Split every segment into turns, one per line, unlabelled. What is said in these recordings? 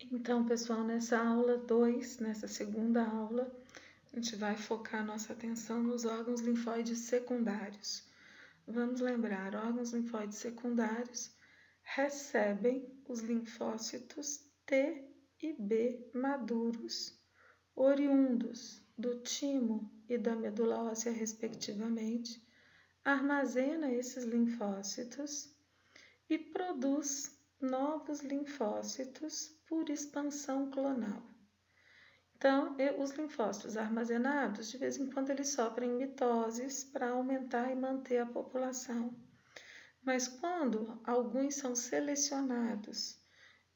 Então, pessoal, nessa aula 2, nessa segunda aula, a gente vai focar nossa atenção nos órgãos linfóides secundários. Vamos lembrar, órgãos linfóides secundários recebem os linfócitos T e B maduros, oriundos do timo e da medula óssea, respectivamente, armazena esses linfócitos e produz novos linfócitos por expansão clonal. Então, os linfócitos armazenados, de vez em quando, eles sofrem mitoses para aumentar e manter a população. Mas quando alguns são selecionados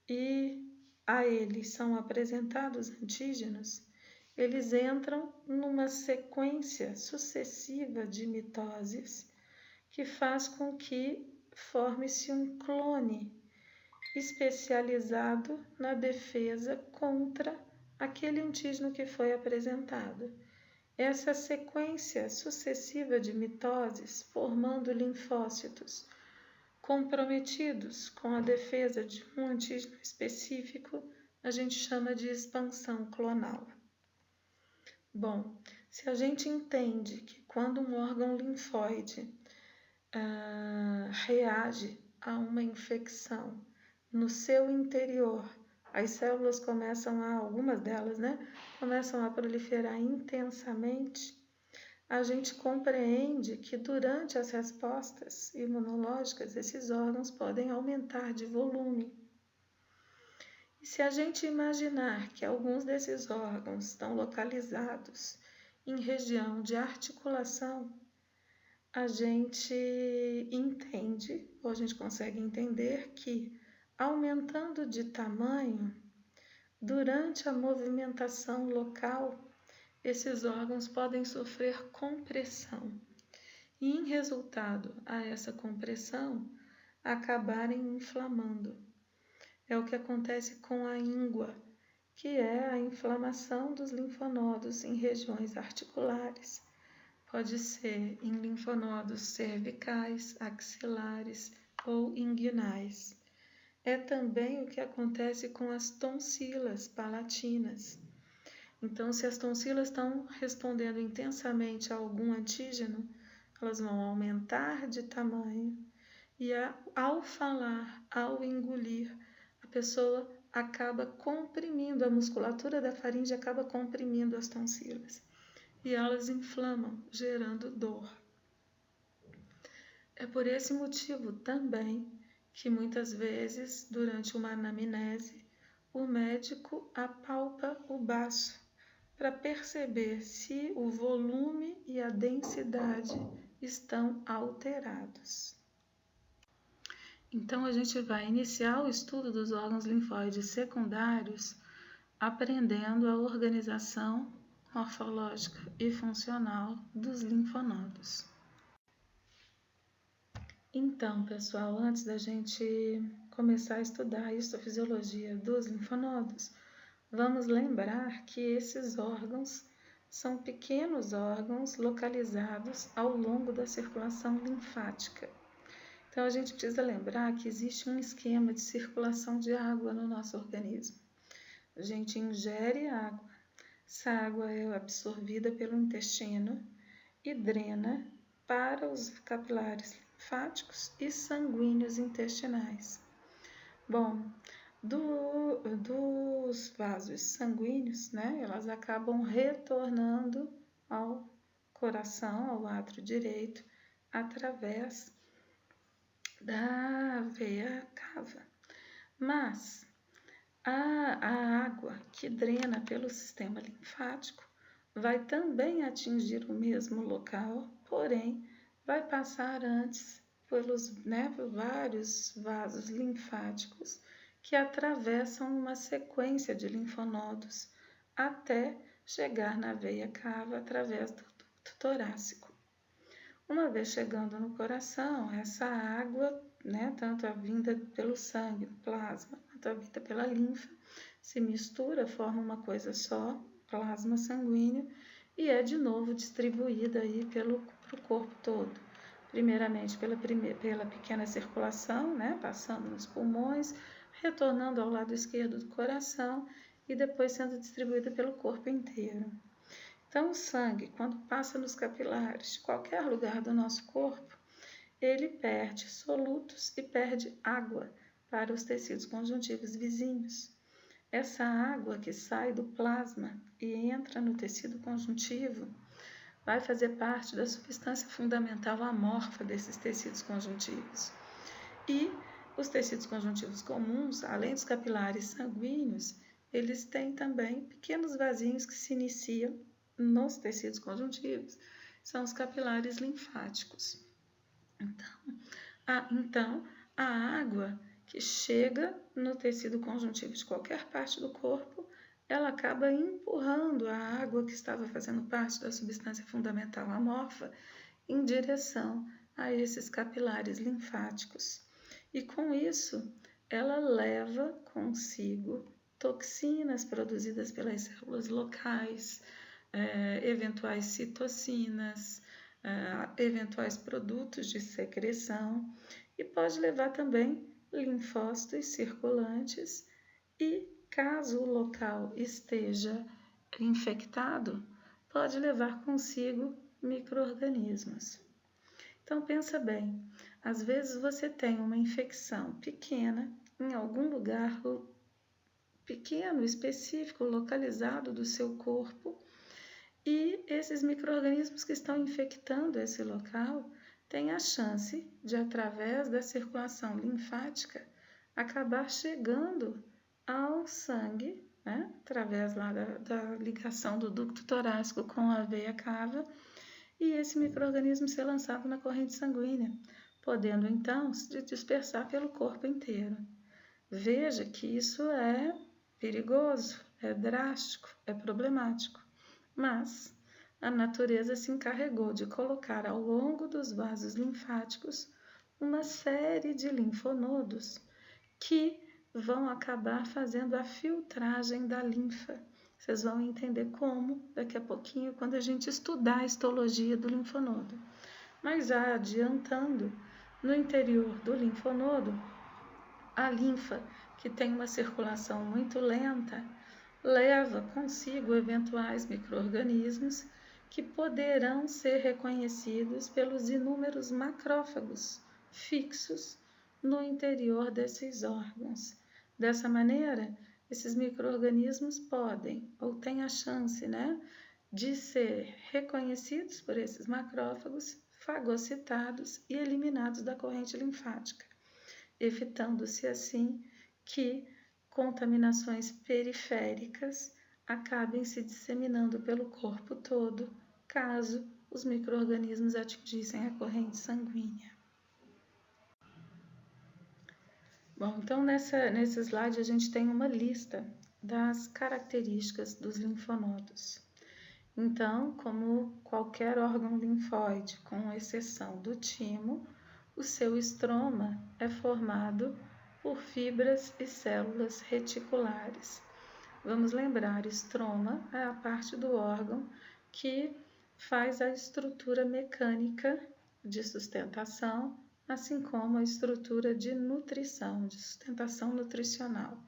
e a eles são apresentados antígenos, eles entram numa sequência sucessiva de mitoses que faz com que forme-se um clone especializado na defesa contra aquele antígeno que foi apresentado. Essa sequência sucessiva de mitoses, formando linfócitos comprometidos com a defesa de um antígeno específico, a gente chama de expansão clonal. Bom, se a gente entende que quando um órgão linfóide reage a uma infecção no seu interior, as células algumas delas, começam a proliferar intensamente, a gente compreende que durante as respostas imunológicas esses órgãos podem aumentar de volume. E se a gente imaginar que alguns desses órgãos estão localizados em região de articulação, a gente entende, ou a gente consegue entender que, aumentando de tamanho, durante a movimentação local, esses órgãos podem sofrer compressão e, em resultado a essa compressão, acabarem inflamando. É o que acontece com a íngua, que é a inflamação dos linfonodos em regiões articulares. Pode ser em linfonodos cervicais, axilares ou inguinais. É também o que acontece com as tonsilas palatinas. Então, se as tonsilas estão respondendo intensamente a algum antígeno, elas vão aumentar de tamanho e, ao falar, ao engolir, a pessoa acaba comprimindo, a musculatura da faringe acaba comprimindo as tonsilas e elas inflamam, gerando dor. É por esse motivo também que muitas vezes, durante uma anamnese, o médico apalpa o baço para perceber se o volume e a densidade estão alterados. Então, a gente vai iniciar o estudo dos órgãos linfóides secundários aprendendo a organização morfológica e funcional dos linfonodos. Então, pessoal, antes da gente começar a estudar a histofisiologia dos linfonodos, vamos lembrar que esses órgãos são pequenos órgãos localizados ao longo da circulação linfática. Então, a gente precisa lembrar que existe um esquema de circulação de água no nosso organismo. A gente ingere água, essa água é absorvida pelo intestino e drena para os capilares linfáticos e sanguíneos intestinais. Bom, dos vasos sanguíneos, elas acabam retornando ao coração, ao átrio direito, através da veia cava. Mas a água que drena pelo sistema linfático vai também atingir o mesmo local, porém vai passar antes por vários vasos linfáticos que atravessam uma sequência de linfonodos até chegar na veia cava através do ducto torácico. Uma vez chegando no coração, essa água, tanto a vinda pelo sangue, plasma, quanto a vinda pela linfa, se mistura, forma uma coisa só, plasma sanguíneo, e é de novo distribuída aí pro corpo todo. Primeiramente pela pequena circulação, passando nos pulmões, retornando ao lado esquerdo do coração e depois sendo distribuído pelo corpo inteiro. Então, o sangue, quando passa nos capilares de qualquer lugar do nosso corpo, ele perde solutos e perde água para os tecidos conjuntivos vizinhos. Essa água que sai do plasma e entra no tecido conjuntivo vai fazer parte da substância fundamental amorfa desses tecidos conjuntivos. E os tecidos conjuntivos comuns, além dos capilares sanguíneos, eles têm também pequenos vasinhos que se iniciam nos tecidos conjuntivos, são os capilares linfáticos. Então, a água que chega no tecido conjuntivo de qualquer parte do corpo, ela acaba empurrando a água que estava fazendo parte da substância fundamental amorfa em direção a esses capilares linfáticos. E com isso, ela leva consigo toxinas produzidas pelas células locais, eventuais citocinas, eventuais produtos de secreção e pode levar também linfócitos circulantes e, caso o local esteja infectado, pode levar consigo micro-organismos. Então pensa bem, às vezes você tem uma infecção pequena em algum lugar pequeno, específico, localizado do seu corpo, e esses micro-organismos que estão infectando esse local têm a chance de, através da circulação linfática, acabar chegando ao sangue, né? Através lá da ligação do ducto torácico com a veia cava, e esse micro-organismo ser lançado na corrente sanguínea, podendo então se dispersar pelo corpo inteiro. Veja que isso é perigoso, é drástico, é problemático. Mas a natureza se encarregou de colocar ao longo dos vasos linfáticos uma série de linfonodos que vão acabar fazendo a filtragem da linfa. Vocês vão entender como daqui a pouquinho, quando a gente estudar a histologia do linfonodo. Mas já adiantando, no interior do linfonodo, a linfa, que tem uma circulação muito lenta, leva consigo eventuais micro-organismos que poderão ser reconhecidos pelos inúmeros macrófagos fixos no interior desses órgãos. Dessa maneira, esses micro-organismos podem, ou têm a chance, de ser reconhecidos por esses macrófagos, fagocitados e eliminados da corrente linfática, evitando-se assim que contaminações periféricas acabem se disseminando pelo corpo todo, caso os micro-organismos atingissem a corrente sanguínea. Bom, então nesse slide a gente tem uma lista das características dos linfonodos. Então, como qualquer órgão linfóide, com exceção do timo, o seu estroma é formado por fibras e células reticulares. Vamos lembrar, estroma é a parte do órgão que faz a estrutura mecânica de sustentação, assim como a estrutura de nutrição, de sustentação nutricional.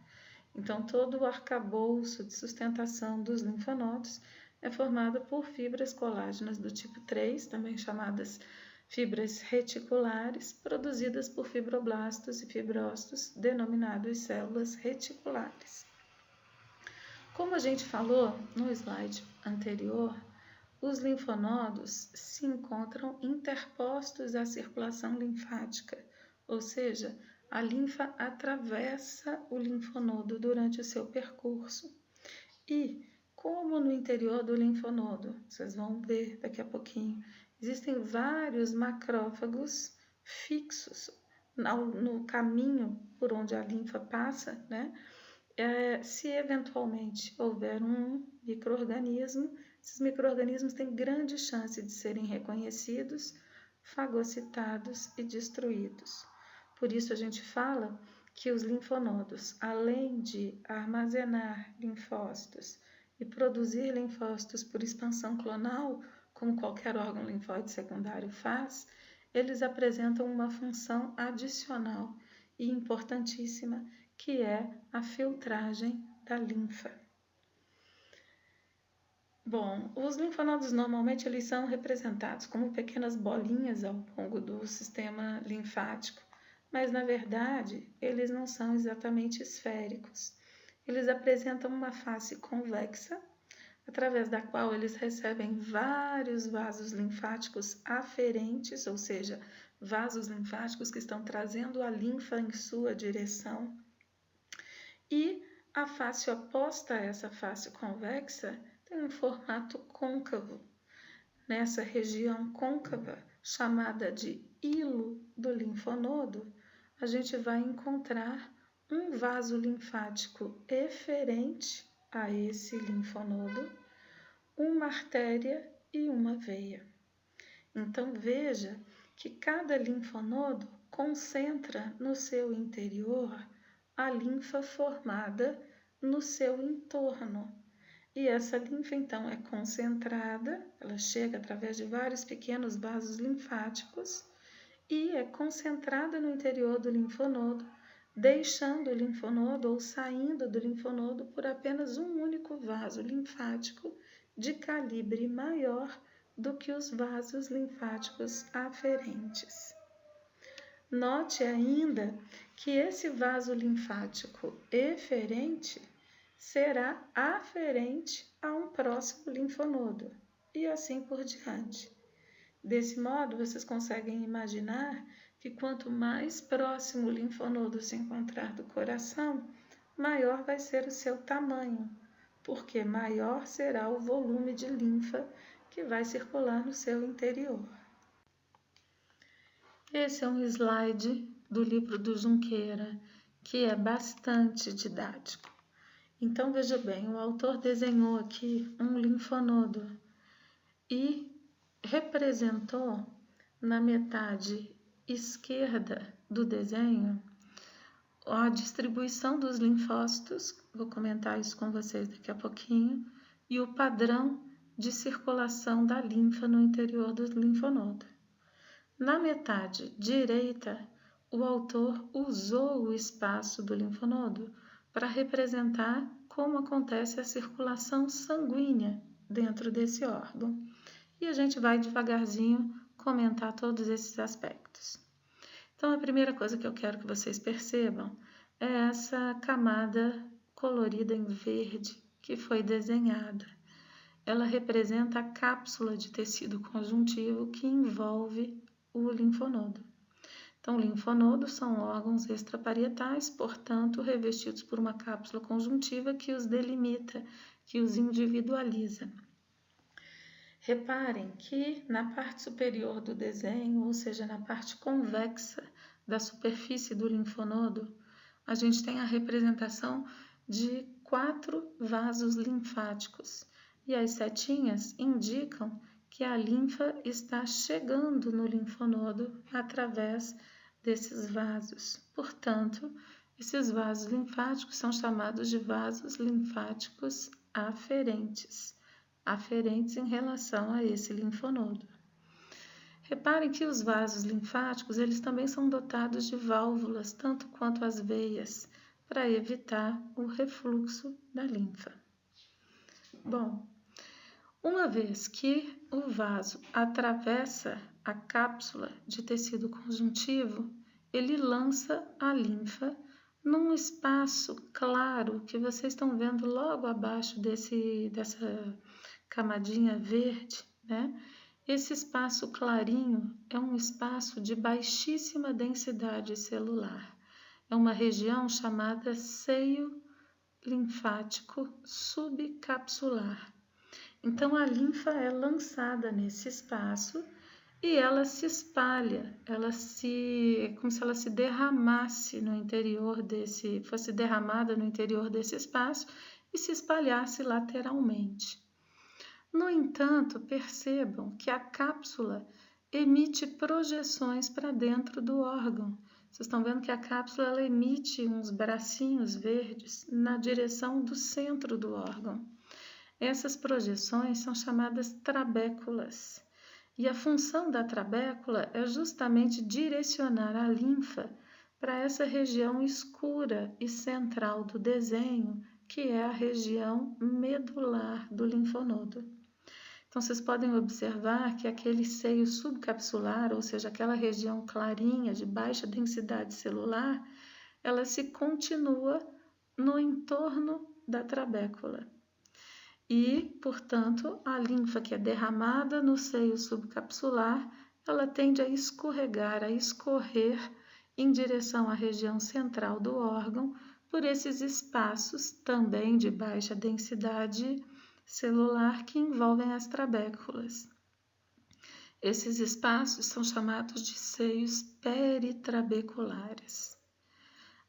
Então, todo o arcabouço de sustentação dos linfonodos é formado por fibras colágenas do tipo 3, também chamadas fibras reticulares, produzidas por fibroblastos e fibrócitos, denominados células reticulares. Como a gente falou no slide anterior, os linfonodos se encontram interpostos à circulação linfática, ou seja, a linfa atravessa o linfonodo durante o seu percurso. E, como no interior do linfonodo, vocês vão ver daqui a pouquinho, existem vários macrófagos fixos no caminho por onde a linfa passa, se eventualmente houver um micro-organismo, esses micro-organismos têm grande chance de serem reconhecidos, fagocitados e destruídos. Por isso a gente fala que os linfonodos, além de armazenar linfócitos e produzir linfócitos por expansão clonal, como qualquer órgão linfóide secundário faz, eles apresentam uma função adicional e importantíssima, que é a filtragem da linfa. Bom, os linfonodos normalmente eles são representados como pequenas bolinhas ao longo do sistema linfático, mas na verdade eles não são exatamente esféricos. Eles apresentam uma face convexa, através da qual eles recebem vários vasos linfáticos aferentes, ou seja, vasos linfáticos que estão trazendo a linfa em sua direção. E a face oposta a essa face convexa tem um formato côncavo. Nessa região côncava, chamada de hilo do linfonodo, a gente vai encontrar um vaso linfático eferente a esse linfonodo, uma artéria e uma veia. Então veja que cada linfonodo concentra no seu interior a linfa formada no seu entorno. E essa linfa então é concentrada, ela chega através de vários pequenos vasos linfáticos e é concentrada no interior do linfonodo, deixando o linfonodo ou saindo do linfonodo por apenas um único vaso linfático de calibre maior do que os vasos linfáticos aferentes. Note ainda que esse vaso linfático eferente será aferente a um próximo linfonodo e assim por diante. Desse modo, vocês conseguem imaginar que quanto mais próximo o linfonodo se encontrar do coração, maior vai ser o seu tamanho, porque maior será o volume de linfa que vai circular no seu interior. Esse é um slide do livro do Junqueira, que é bastante didático. Então, veja bem, o autor desenhou aqui um linfonodo e representou na metade esquerda do desenho a distribuição dos linfócitos, vou comentar isso com vocês daqui a pouquinho, e o padrão de circulação da linfa no interior do linfonodo. Na metade direita, o autor usou o espaço do linfonodo para representar como acontece a circulação sanguínea dentro desse órgão. E a gente vai devagarzinho comentar todos esses aspectos. Então, a primeira coisa que eu quero que vocês percebam é essa camada colorida em verde que foi desenhada. Ela representa a cápsula de tecido conjuntivo que envolve o linfonodo. Então, linfonodos são órgãos extraparietais, portanto, revestidos por uma cápsula conjuntiva que os delimita, que os individualiza. Reparem que na parte superior do desenho, ou seja, na parte convexa da superfície do linfonodo, a gente tem a representação de 4 vasos linfáticos e as setinhas indicam que a linfa está chegando no linfonodo através desses vasos. Portanto, esses vasos linfáticos são chamados de vasos linfáticos aferentes em relação a esse linfonodo. Reparem que os vasos linfáticos eles também são dotados de válvulas, tanto quanto as veias, para evitar o refluxo da linfa. Bom, uma vez que o vaso atravessa a cápsula de tecido conjuntivo, ele lança a linfa num espaço claro que vocês estão vendo logo abaixo dessa camadinha verde, né? Esse espaço clarinho é um espaço de baixíssima densidade celular. É uma região chamada seio linfático subcapsular. Então, a linfa é lançada nesse espaço e ela se espalha, como se ela se derramasse no interior fosse derramada no interior desse espaço e se espalhasse lateralmente. No entanto, percebam que a cápsula emite projeções para dentro do órgão. Vocês estão vendo que a cápsula ela emite uns bracinhos verdes na direção do centro do órgão. Essas projeções são chamadas trabéculas. E a função da trabécula é justamente direcionar a linfa para essa região escura e central do desenho, que é a região medular do linfonodo. Então, vocês podem observar que aquele seio subcapsular, ou seja, aquela região clarinha de baixa densidade celular, ela se continua no entorno da trabécula. E, portanto, a linfa que é derramada no seio subcapsular, ela tende a escorregar, a escorrer em direção à região central do órgão, por esses espaços também de baixa densidade celular que envolvem as trabéculas. Esses espaços são chamados de seios peritrabeculares.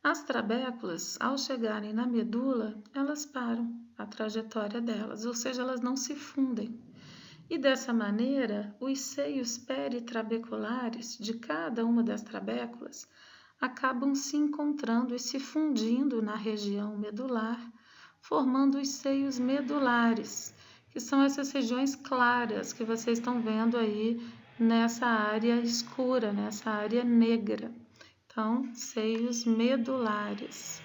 As trabéculas, ao chegarem na medula, elas param a trajetória delas, ou seja, elas não se fundem. E dessa maneira, os seios peritrabeculares de cada uma das trabéculas acabam se encontrando e se fundindo na região medular, formando os seios medulares, que são essas regiões claras que vocês estão vendo aí nessa área escura, nessa área negra. Então, seios medulares.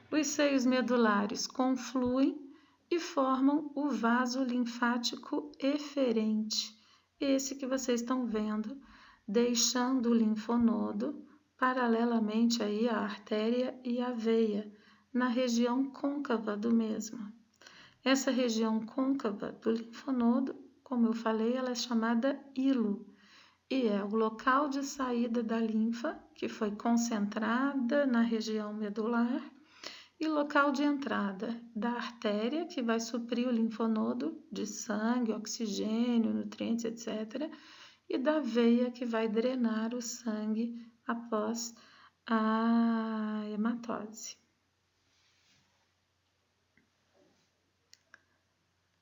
Os seios medulares confluem e formam o vaso linfático eferente, esse que vocês estão vendo, deixando o linfonodo paralelamente aí à artéria e à veia, na região côncava do mesmo. Essa região côncava do linfonodo, como eu falei, ela é chamada hilo, e é o local de saída da linfa, que foi concentrada na região medular, e local de entrada da artéria, que vai suprir o linfonodo de sangue, oxigênio, nutrientes, etc., e da veia, que vai drenar o sangue após a hematose.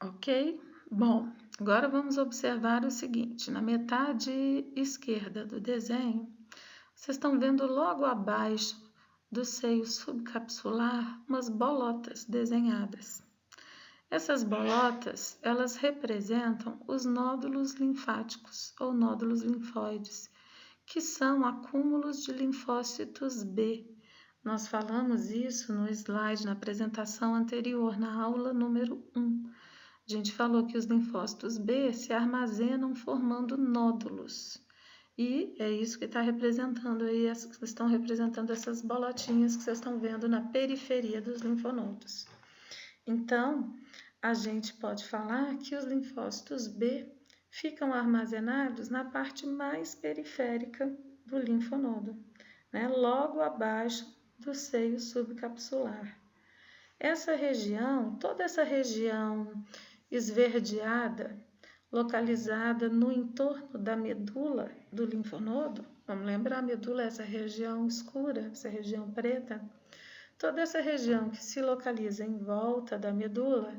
Ok? Bom, agora vamos observar o seguinte: na metade esquerda do desenho, vocês estão vendo logo abaixo do seio subcapsular umas bolotas desenhadas. Essas bolotas, elas representam os nódulos linfáticos ou nódulos linfóides, que são acúmulos de linfócitos B. Nós falamos isso no slide, na apresentação anterior, na aula número 1. A gente falou que os linfócitos B se armazenam formando nódulos. E é isso que está representando aí, estão representando essas bolotinhas que vocês estão vendo na periferia dos linfonodos. Então, a gente pode falar que os linfócitos B ficam armazenados na parte mais periférica do linfonodo, né? Logo abaixo do seio subcapsular. Essa região, toda essa região esverdeada, localizada no entorno da medula do linfonodo, vamos lembrar, a medula é essa região escura, essa região preta, toda essa região que se localiza em volta da medula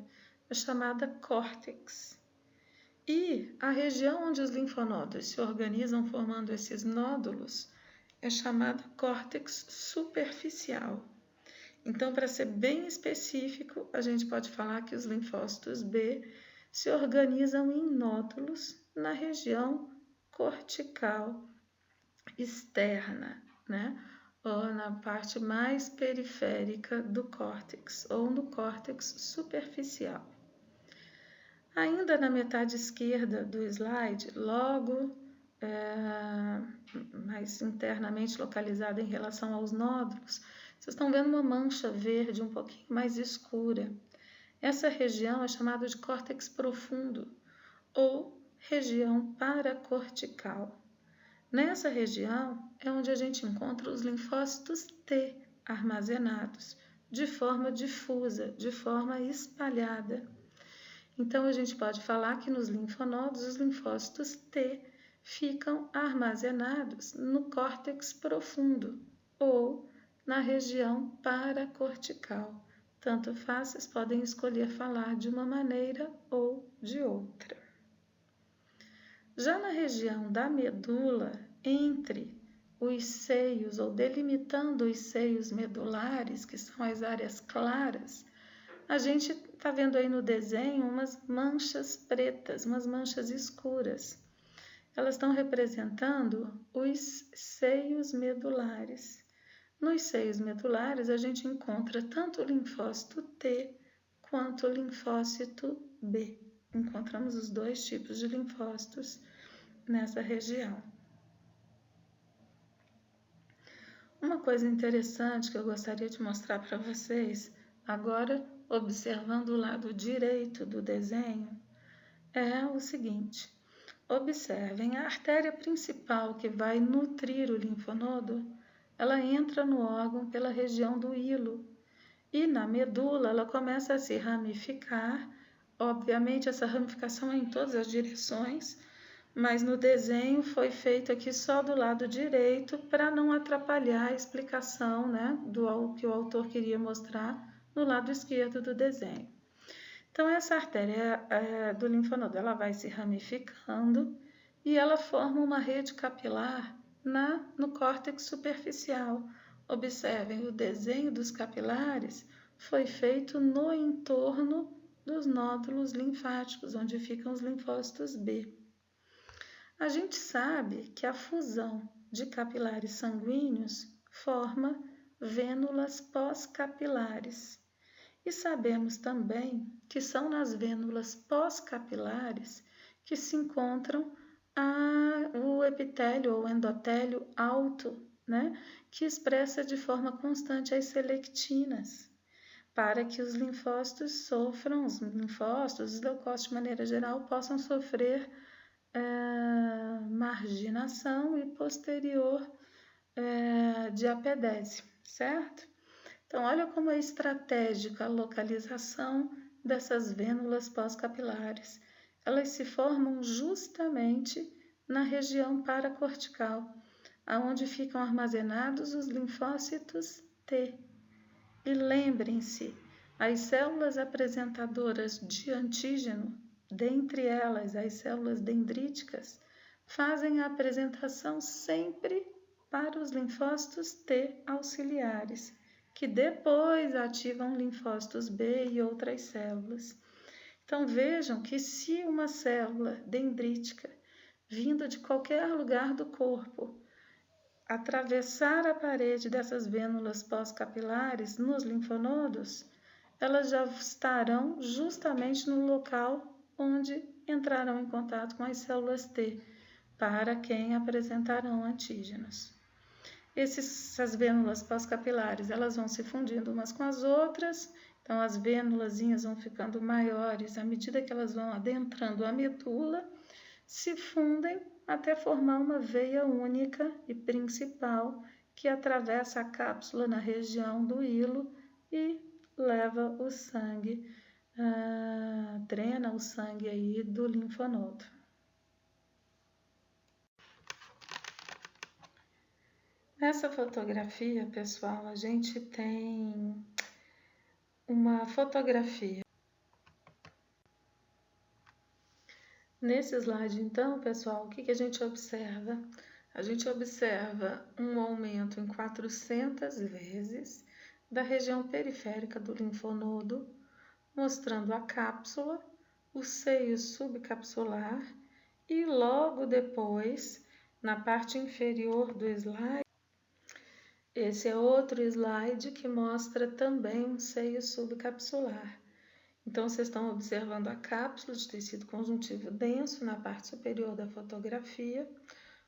é chamada córtex. E a região onde os linfonodos se organizam formando esses nódulos é chamada córtex superficial. Então, para ser bem específico, a gente pode falar que os linfócitos B se organizam em nódulos na região cortical externa, né? Ou na parte mais periférica do córtex, ou no córtex superficial. Ainda na metade esquerda do slide, logo mais internamente localizada em relação aos nódulos, vocês estão vendo uma mancha verde um pouquinho mais escura. Essa região é chamada de córtex profundo ou região paracortical. Nessa região é onde a gente encontra os linfócitos T armazenados de forma difusa, de forma espalhada. Então, a gente pode falar que nos linfonodos, os linfócitos T ficam armazenados no córtex profundo ou na região paracortical. Tanto faz, vocês podem escolher falar de uma maneira ou de outra. Já na região da medula, entre os seios ou delimitando os seios medulares, que são as áreas claras, a gente está vendo aí no desenho umas manchas pretas, umas manchas escuras. Elas estão representando os seios medulares. Nos seios medulares, a gente encontra tanto o linfócito T quanto o linfócito B. Encontramos os dois tipos de linfócitos nessa região. Uma coisa interessante que eu gostaria de mostrar para vocês, agora observando o lado direito do desenho, é o seguinte. Observem, a artéria principal que vai nutrir o linfonodo, ela entra no órgão pela região do hilo e na medula ela começa a se ramificar. Obviamente essa ramificação é em todas as direções, mas no desenho foi feito aqui só do lado direito para não atrapalhar a explicação, né, do que o autor queria mostrar no lado esquerdo do desenho. Então, essa artéria do linfonodo, ela vai se ramificando e ela forma uma rede capilar no córtex superficial. Observem, o desenho dos capilares foi feito no entorno dos nódulos linfáticos, onde ficam os linfócitos B. A gente sabe que a fusão de capilares sanguíneos forma vênulas pós-capilares. E sabemos também que são nas vênulas pós-capilares que se encontram o epitélio ou endotélio alto, né, que expressa de forma constante as selectinas, para que os linfócitos os leucócitos de maneira geral, possam sofrer marginação e posterior diapedese, certo? Então, olha como é estratégica a localização dessas vênulas pós-capilares. Elas se formam justamente na região paracortical, onde ficam armazenados os linfócitos T. E lembrem-se, as células apresentadoras de antígeno, dentre elas as células dendríticas, fazem a apresentação sempre para os linfócitos T auxiliares, que depois ativam linfócitos B e outras células. Então vejam que se uma célula dendrítica, vindo de qualquer lugar do corpo, atravessar a parede dessas vênulas pós-capilares nos linfonodos, elas já estarão justamente no local onde entrarão em contato com as células T, para quem apresentarão antígenos. Essas vênulas pós-capilares, elas vão se fundindo umas com as outras, então as vênulazinhas vão ficando maiores à medida que elas vão adentrando a medula, se fundem até formar uma veia única e principal que atravessa a cápsula na região do hilo e leva o sangue, drena o sangue aí do linfonodo. Nessa fotografia, pessoal, a gente tem uma fotografia. Nesse slide, então, pessoal, o que a gente observa? A gente observa um aumento em 400 vezes da região periférica do linfonodo, mostrando a cápsula, o seio subcapsular e logo depois, na parte inferior do slide, esse é outro slide que mostra também um seio subcapsular. Então, vocês estão observando a cápsula de tecido conjuntivo denso na parte superior da fotografia,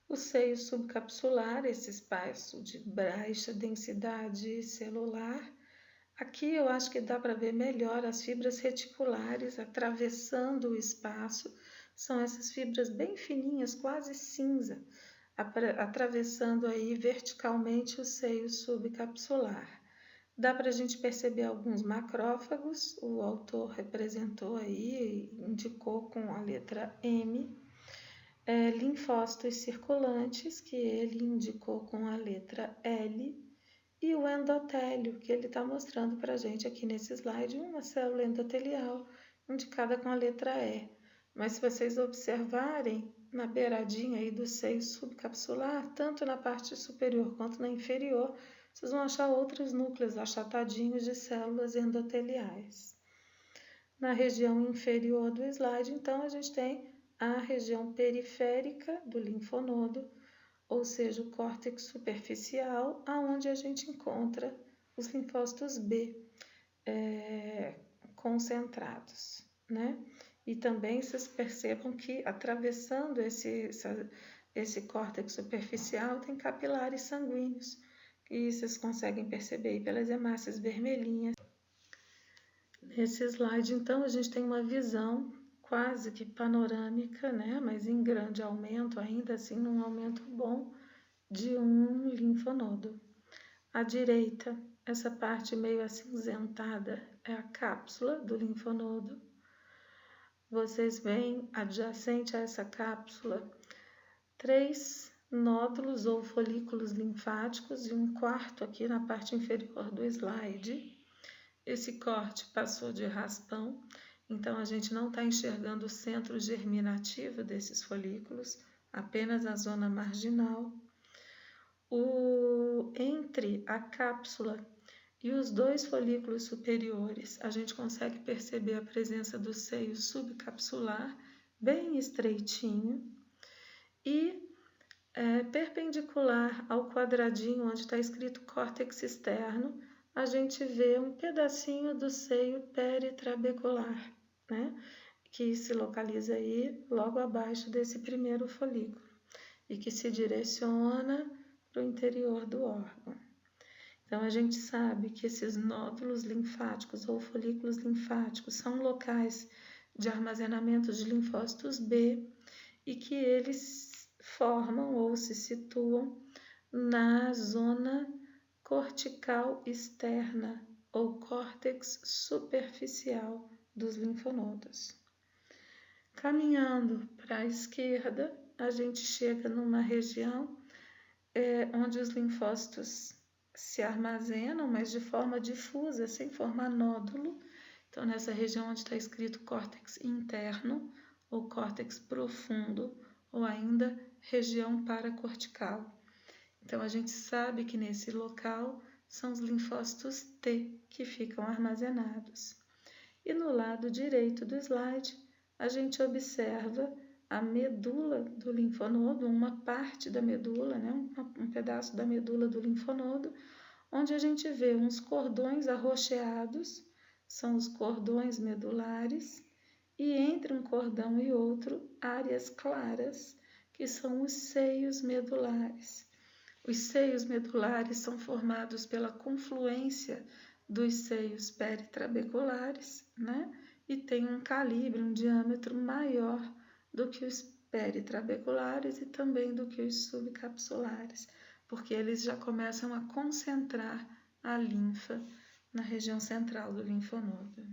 o seio subcapsular, esse espaço de baixa densidade celular. Aqui eu acho que dá para ver melhor as fibras reticulares atravessando o espaço. São essas fibras bem fininhas, quase cinza, atravessando aí verticalmente o seio subcapsular. Dá para a gente perceber alguns macrófagos, o autor representou aí, indicou com a letra M, linfócitos circulantes, que ele indicou com a letra L, e o endotélio, que ele está mostrando para a gente aqui nesse slide, uma célula endotelial, indicada com a letra E. Mas se vocês observarem, na beiradinha aí do seio subcapsular, tanto na parte superior quanto na inferior, vocês vão achar outros núcleos achatadinhos de células endoteliais. Na região inferior do slide, então, a gente tem a região periférica do linfonodo, ou seja, o córtex superficial, aonde a gente encontra os linfócitos B concentrados, né? E também vocês percebam que atravessando esse córtex superficial tem capilares sanguíneos, e vocês conseguem perceber aí pelas hemácias vermelhinhas. Nesse slide, então, a gente tem uma visão quase que panorâmica, né? Mas em grande aumento, ainda assim, um aumento bom de um linfonodo. À direita, essa parte meio acinzentada é a cápsula do linfonodo. Vocês veem adjacente a essa cápsula 3 nódulos ou folículos linfáticos e um quarto aqui na parte inferior do slide. Esse corte passou de raspão, então a gente não está enxergando o centro germinativo desses folículos, apenas a zona marginal. Entre a cápsula e os 2 folículos superiores, a gente consegue perceber a presença do seio subcapsular, bem estreitinho, e perpendicular ao quadradinho onde está escrito córtex externo, a gente vê um pedacinho do seio peritrabecular, né? Que se localiza aí logo abaixo desse primeiro folículo e que se direciona para o interior do órgão. Então, a gente sabe que esses nódulos linfáticos ou folículos linfáticos são locais de armazenamento de linfócitos B e que eles formam ou se situam na zona cortical externa ou córtex superficial dos linfonodos. Caminhando para a esquerda, a gente chega numa região onde os linfócitos se armazenam, mas de forma difusa, sem formar nódulo. Então, nessa região onde está escrito córtex interno ou córtex profundo, ou ainda região paracortical. Então, a gente sabe que nesse local são os linfócitos T que ficam armazenados. E no lado direito do slide, a gente observa a medula do linfonodo, uma parte da medula, né? Um pedaço da medula do linfonodo, onde a gente vê uns cordões arroxeados, são os cordões medulares, e entre um cordão e outro, áreas claras, que são os seios medulares. Os seios medulares são formados pela confluência dos seios peritrabeculares, né? E tem um calibre, um diâmetro maior do que os peritrabeculares e também do que os subcapsulares, porque eles já começam a concentrar a linfa na região central do linfonodo.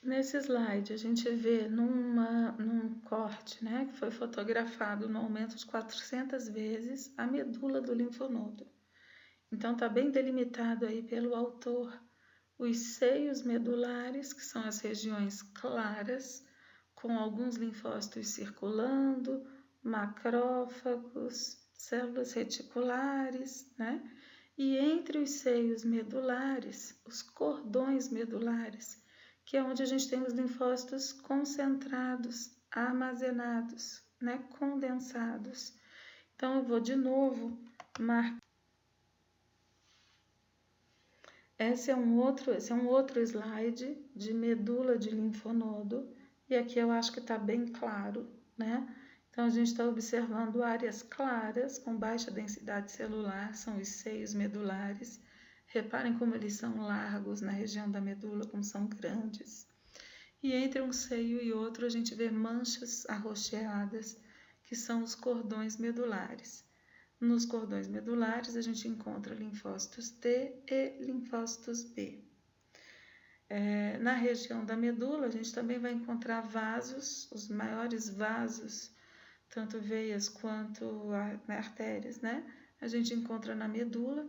Nesse slide, a gente vê num corte, né, que foi fotografado no aumento de 400 vezes, a medula do linfonodo. Então, está bem delimitado aí pelo autor os seios medulares, que são as regiões claras, com alguns linfócitos circulando, macrófagos, células reticulares, né? E entre os seios medulares, os cordões medulares, que é onde a gente tem os linfócitos concentrados, armazenados, né? Condensados. Então, eu vou de novo marcar. Esse é um outro slide de medula de linfonodo, e aqui eu acho que está bem claro, né? Então, a gente está observando áreas claras com baixa densidade celular, são os seios medulares. Reparem como eles são largos na região da medula, como são grandes. E entre um seio e outro, a gente vê manchas arroxeadas, que são os cordões medulares. Nos cordões medulares, a gente encontra linfócitos T e linfócitos B. Na região da medula, a gente também vai encontrar vasos, os maiores vasos, tanto veias quanto artérias, né? A gente encontra na medula,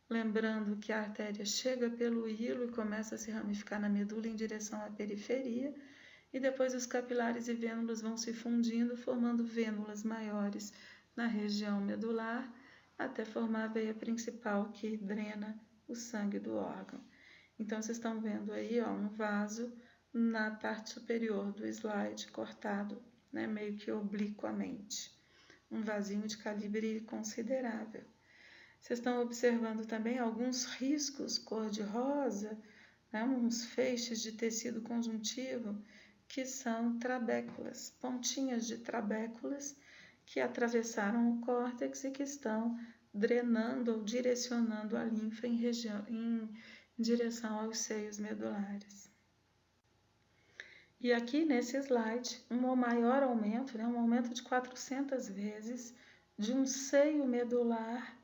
lembrando que a artéria chega pelo hilo e começa a se ramificar na medula em direção à periferia, e depois os capilares e vênulas vão se fundindo, formando vênulas maiores na região medular, até formar a veia principal que drena o sangue do órgão. Então, vocês estão vendo aí um vaso na parte superior do slide, cortado, né, meio que obliquamente. um vasinho de calibre considerável. Vocês estão observando também alguns riscos cor-de-rosa, né, uns feixes de tecido conjuntivo que são trabéculas, pontinhas de trabéculas que atravessaram o córtex e que estão drenando ou direcionando a linfa em direção aos seios medulares. E aqui nesse slide, um maior aumento, né, um aumento de 400 vezes de um seio medular,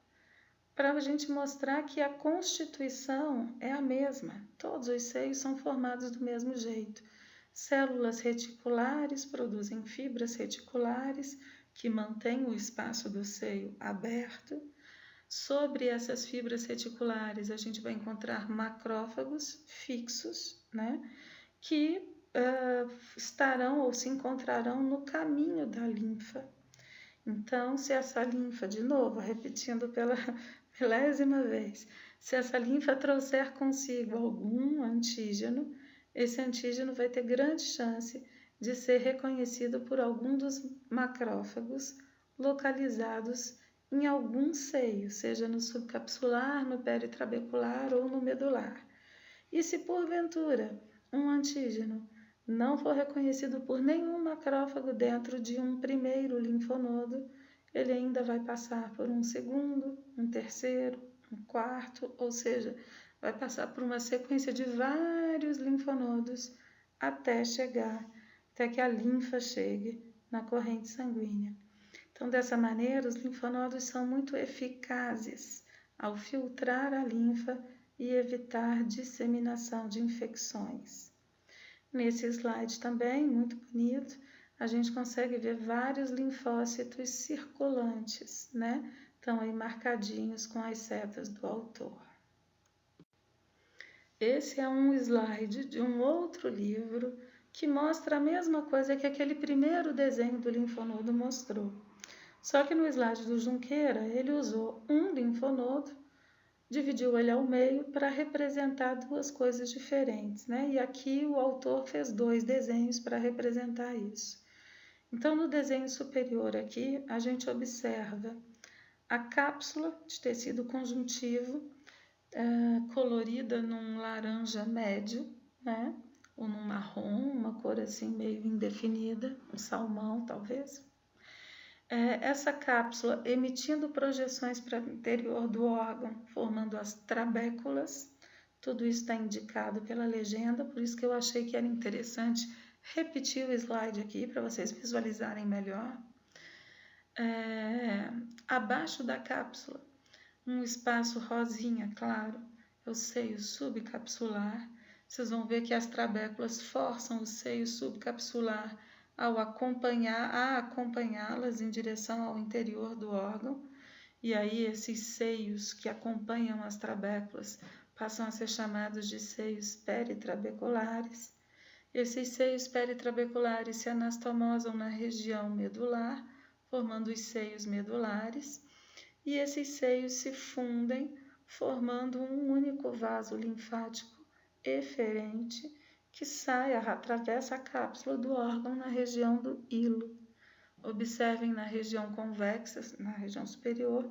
para a gente mostrar que a constituição é a mesma. Todos os seios são formados do mesmo jeito. Células reticulares produzem fibras reticulares que mantêm o espaço do seio aberto. Sobre essas fibras reticulares, a gente vai encontrar macrófagos fixos, né, que estarão ou se encontrarão no caminho da linfa. Então, se essa linfa, de novo, repetindo pela milésima vez, se essa linfa trouxer consigo algum antígeno, esse antígeno vai ter grande chance de ser reconhecido por algum dos macrófagos localizados em algum seio, seja no subcapsular, no peritrabecular ou no medular. E se porventura um antígeno não for reconhecido por nenhum macrófago dentro de um primeiro linfonodo, ele ainda vai passar por um segundo, um terceiro, um quarto, ou seja, vai passar por uma sequência de vários linfonodos até que a linfa chegue na corrente sanguínea. Então, dessa maneira, os linfonodos são muito eficazes ao filtrar a linfa e evitar disseminação de infecções. Nesse slide também, muito bonito, a gente consegue ver vários linfócitos circulantes, né? Estão aí marcadinhos com as setas do autor. Esse é um slide de um outro livro que mostra a mesma coisa que aquele primeiro desenho do linfonodo mostrou. Só que no slide do Junqueira, ele usou um linfonodo, dividiu ele ao meio para representar duas coisas diferentes, né? E aqui o autor fez 2 desenhos para representar isso. Então, no desenho superior aqui, a gente observa a cápsula de tecido conjuntivo colorida num laranja médio, né? Ou num marrom, uma cor assim meio indefinida, um salmão talvez. Essa cápsula emitindo projeções para o interior do órgão, formando as trabéculas. Tudo isso está indicado pela legenda, por isso que eu achei que era interessante repetir o slide aqui para vocês visualizarem melhor. Abaixo da cápsula, um espaço rosinha, claro, é o seio subcapsular. Vocês vão ver que as trabéculas forçam o seio subcapsular a acompanhá-las em direção ao interior do órgão, e aí esses seios que acompanham as trabéculas passam a ser chamados de seios peritrabeculares. Esses seios peritrabeculares se anastomosam na região medular, formando os seios medulares, e esses seios se fundem, formando um único vaso linfático eferente que atravessa a cápsula do órgão na região do hilo. Observem na região convexa, na região superior,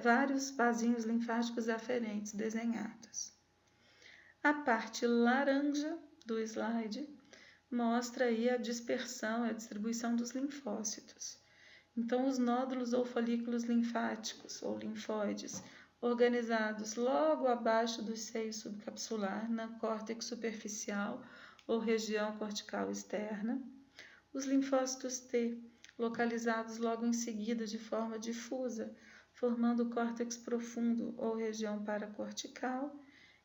vários vasinhos linfáticos aferentes desenhados. A parte laranja do slide mostra aí a dispersão e a distribuição dos linfócitos. Então, os nódulos ou folículos linfáticos ou linfóides organizados logo abaixo do seio subcapsular, na córtex superficial ou região cortical externa. Os linfócitos T, localizados logo em seguida de forma difusa, formando o córtex profundo ou região paracortical.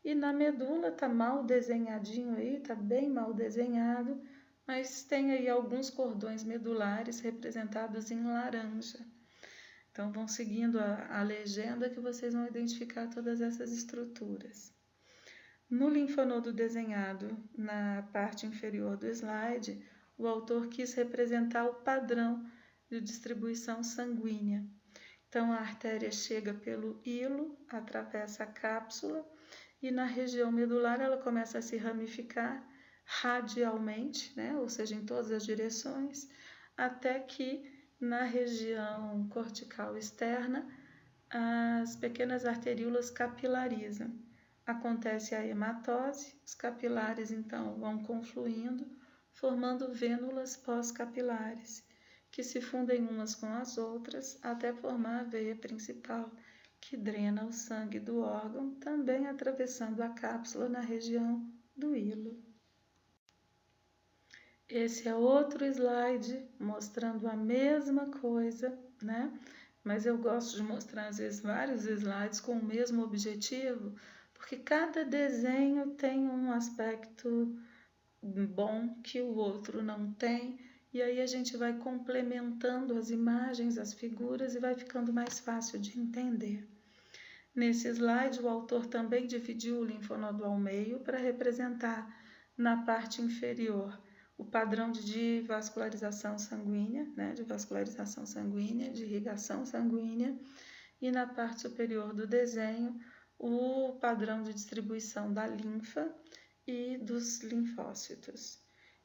E na medula está mal desenhadinho aí, está bem mal desenhado, mas tem aí alguns cordões medulares representados em laranja. Então, vão seguindo a legenda que vocês vão identificar todas essas estruturas. No linfonodo desenhado na parte inferior do slide, o autor quis representar o padrão de distribuição sanguínea. Então, a artéria chega pelo hilo, atravessa a cápsula e na região medular ela começa a se ramificar radialmente, né? Ou seja, em todas as direções, até que na região cortical externa, as pequenas arteríolas capilarizam. Acontece a hematose, os capilares então vão confluindo, formando vênulas pós-capilares, que se fundem umas com as outras até formar a veia principal, que drena o sangue do órgão, também atravessando a cápsula na região do hilo. Esse é outro slide mostrando a mesma coisa, né? Mas eu gosto de mostrar às vezes vários slides com o mesmo objetivo, porque cada desenho tem um aspecto bom que o outro não tem, e aí a gente vai complementando as imagens, as figuras e vai ficando mais fácil de entender. Nesse slide, o autor também dividiu o linfonodo ao meio para representar na parte inferior o padrão de vascularização sanguínea, de irrigação sanguínea, e na parte superior do desenho o padrão de distribuição da linfa e dos linfócitos.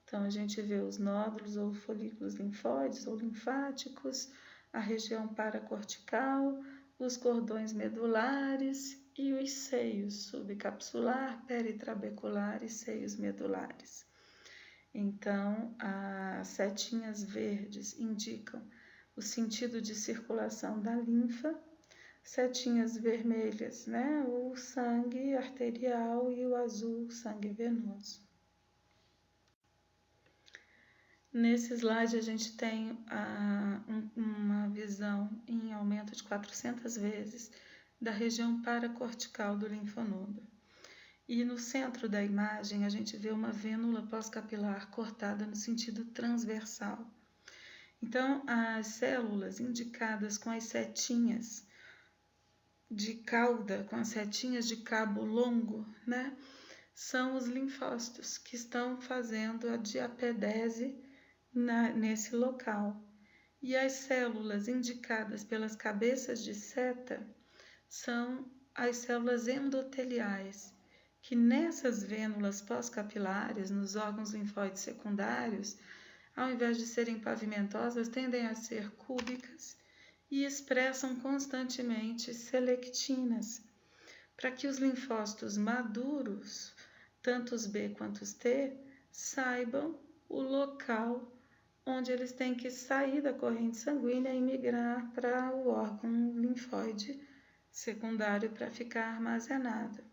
Então, a gente vê os nódulos ou folículos linfóides ou linfáticos, a região paracortical, os cordões medulares e os seios subcapsular, peritrabecular e seios medulares. Então, as setinhas verdes indicam o sentido de circulação da linfa, setinhas vermelhas, né, o sangue arterial e o azul, o sangue venoso. Nesse slide a gente tem uma visão em aumento de 400 vezes da região paracortical do linfonodo. E no centro da imagem a gente vê uma vênula pós-capilar cortada no sentido transversal. Então, as células indicadas com as setinhas de cauda, com as setinhas de cabo longo, né, são os linfócitos que estão fazendo a diapedese nesse local. E as células indicadas pelas cabeças de seta são as células endoteliais, que nessas vênulas pós-capilares, nos órgãos linfóides secundários, ao invés de serem pavimentosas, tendem a ser cúbicas e expressam constantemente selectinas, para que os linfócitos maduros, tanto os B quanto os T, saibam o local onde eles têm que sair da corrente sanguínea e migrar para o órgão linfóide secundário para ficar armazenado.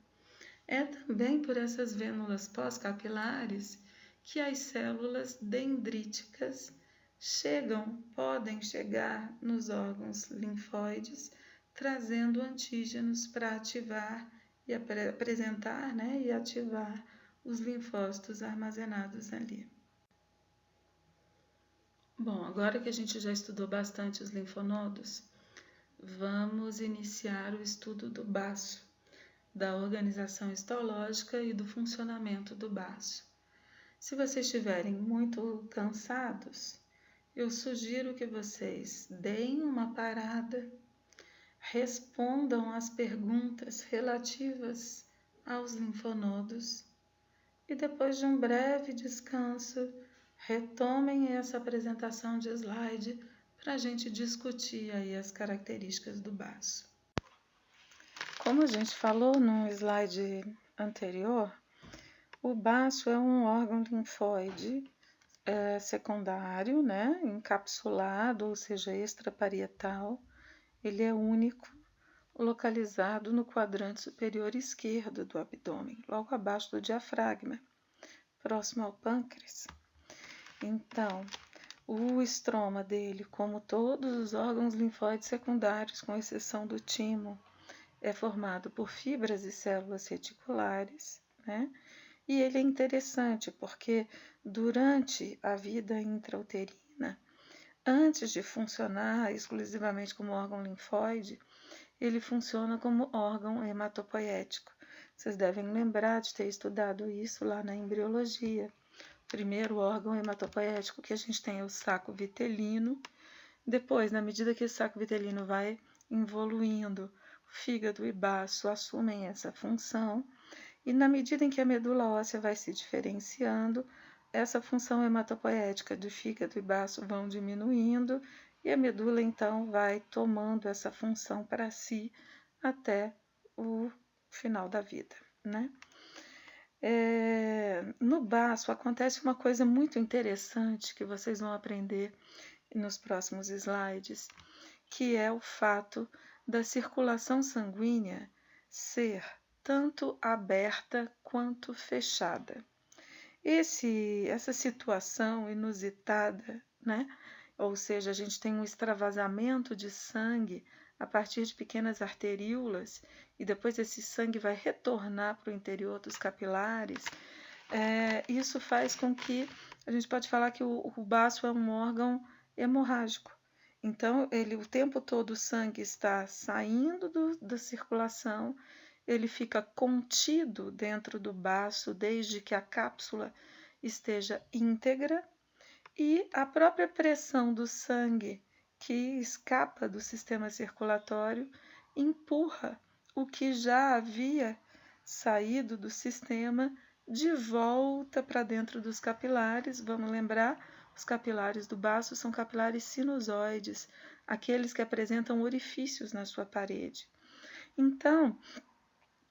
É também por essas vênulas pós-capilares que as células dendríticas podem chegar nos órgãos linfóides, trazendo antígenos para ativar e apresentar, né, e ativar os linfócitos armazenados ali. Bom, agora que a gente já estudou bastante os linfonodos, vamos iniciar o estudo do baço, da organização histológica e do funcionamento do baço. Se vocês estiverem muito cansados, eu sugiro que vocês deem uma parada, respondam as perguntas relativas aos linfonodos e depois de um breve descanso, retomem essa apresentação de slide para a gente discutir aí as características do baço. Como a gente falou no slide anterior, o baço é um órgão linfóide secundário, né, encapsulado, ou seja, extraparietal. Ele é único, localizado no quadrante superior esquerdo do abdômen, logo abaixo do diafragma, próximo ao pâncreas. Então, o estroma dele, como todos os órgãos linfóides secundários, com exceção do timo, é formado por fibras e células reticulares, né? E ele é interessante porque durante a vida intrauterina, antes de funcionar exclusivamente como órgão linfóide, ele funciona como órgão hematopoético. Vocês devem lembrar de ter estudado isso lá na embriologia. O primeiro órgão hematopoético que a gente tem é o saco vitelino. Depois, na medida que esse saco vitelino vai evoluindo, o fígado e baço assumem essa função. E na medida em que a medula óssea vai se diferenciando, essa função hematopoética de fígado e baço vão diminuindo e a medula então vai tomando essa função para si até o final da vida, né? No baço acontece uma coisa muito interessante que vocês vão aprender nos próximos slides, que é o fato da circulação sanguínea ser tanto aberta quanto fechada. Essa situação inusitada, né? Ou seja, a gente tem um extravasamento de sangue a partir de pequenas arteríolas e depois esse sangue vai retornar para o interior dos capilares. Isso faz com que a gente pode falar que o baço é um órgão hemorrágico. Então, o tempo todo o sangue está saindo da circulação, ele fica contido dentro do baço desde que a cápsula esteja íntegra e a própria pressão do sangue que escapa do sistema circulatório empurra o que já havia saído do sistema de volta para dentro dos capilares. Vamos lembrar, os capilares do baço são capilares sinusoides, aqueles que apresentam orifícios na sua parede. Então,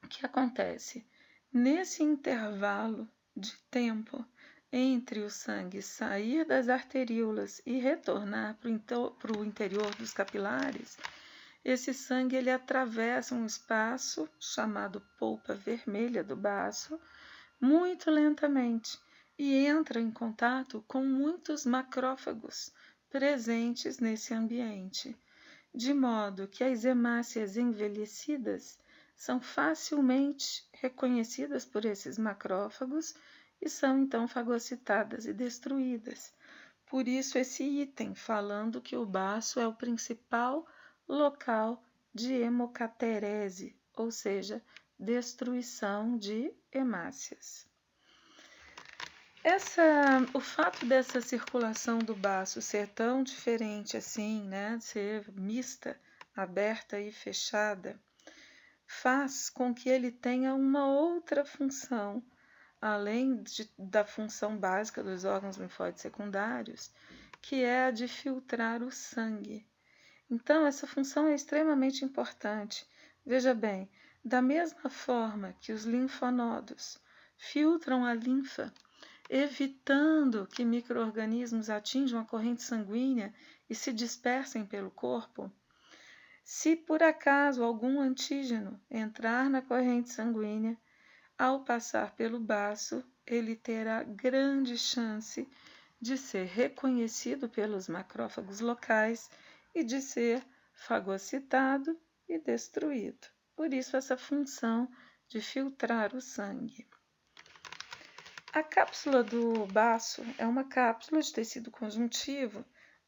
o que acontece? Nesse intervalo de tempo entre o sangue sair das arteríolas e retornar para o interior dos capilares, esse sangue ele atravessa um espaço chamado polpa vermelha do baço muito lentamente e entra em contato com muitos macrófagos presentes nesse ambiente, de modo que as hemácias envelhecidas são facilmente reconhecidas por esses macrófagos e são então fagocitadas e destruídas. Por isso, esse item falando que o baço é o principal local de hemocaterese, ou seja, destruição de hemácias. O fato dessa circulação do baço ser tão diferente assim, né, ser mista, aberta e fechada, faz com que ele tenha uma outra função, além da função básica dos órgãos linfóides secundários, que é a de filtrar o sangue. Então, essa função é extremamente importante. Veja bem, da mesma forma que os linfonodos filtram a linfa, evitando que micro-organismos atinjam a corrente sanguínea e se dispersem pelo corpo, se por acaso algum antígeno entrar na corrente sanguínea, ao passar pelo baço, ele terá grande chance de ser reconhecido pelos macrófagos locais e de ser fagocitado e destruído. Por isso, essa função de filtrar o sangue. A cápsula do baço é uma cápsula de tecido conjuntivo,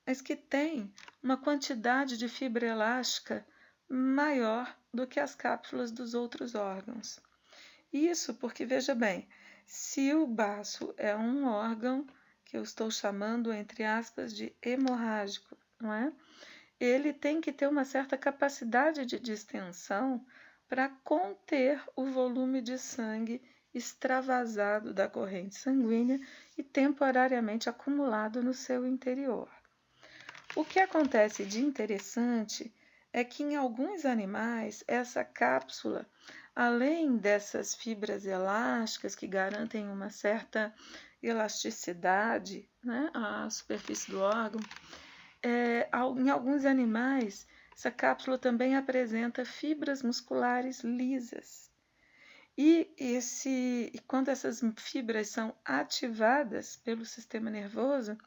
mas que tem uma quantidade de fibra elástica maior do que as cápsulas dos outros órgãos. Isso porque, veja bem, se o baço é um órgão que eu estou chamando, entre aspas, de hemorrágico, não é? Ele tem que ter uma certa capacidade de distensão para conter o volume de sangue extravasado da corrente sanguínea e temporariamente acumulado no seu interior. O que acontece de interessante é que em alguns animais essa cápsula, além dessas fibras elásticas que garantem uma certa elasticidade, né, à superfície do órgão, em alguns animais essa cápsula também apresenta fibras musculares lisas. E quando essas fibras são ativadas pelo sistema nervoso,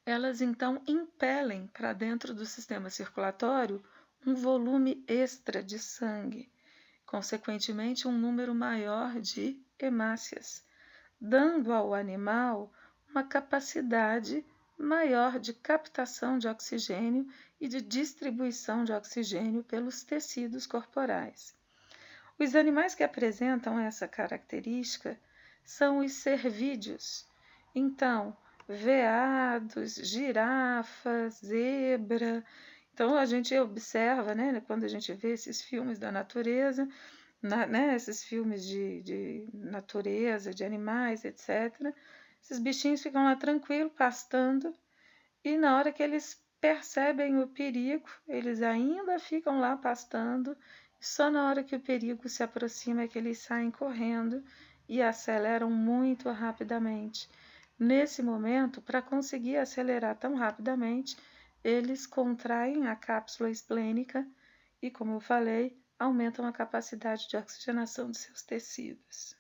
elas então impelem para dentro do sistema circulatório um volume extra de sangue, consequentemente um número maior de hemácias, dando ao animal uma capacidade maior de captação de oxigênio e de distribuição de oxigênio pelos tecidos corporais. Os animais que apresentam essa característica são os cervídeos. Então, veados, girafas, zebra. Então, a gente observa, né, quando a gente vê esses filmes da natureza, esses filmes de natureza, de animais, etc., esses bichinhos ficam lá tranquilos, pastando, e na hora que eles percebem o perigo, eles ainda ficam lá pastando, só na hora que o perigo se aproxima é que eles saem correndo e aceleram muito rapidamente. Nesse momento, para conseguir acelerar tão rapidamente, eles contraem a cápsula esplênica e, como eu falei, aumentam a capacidade de oxigenação de seus tecidos.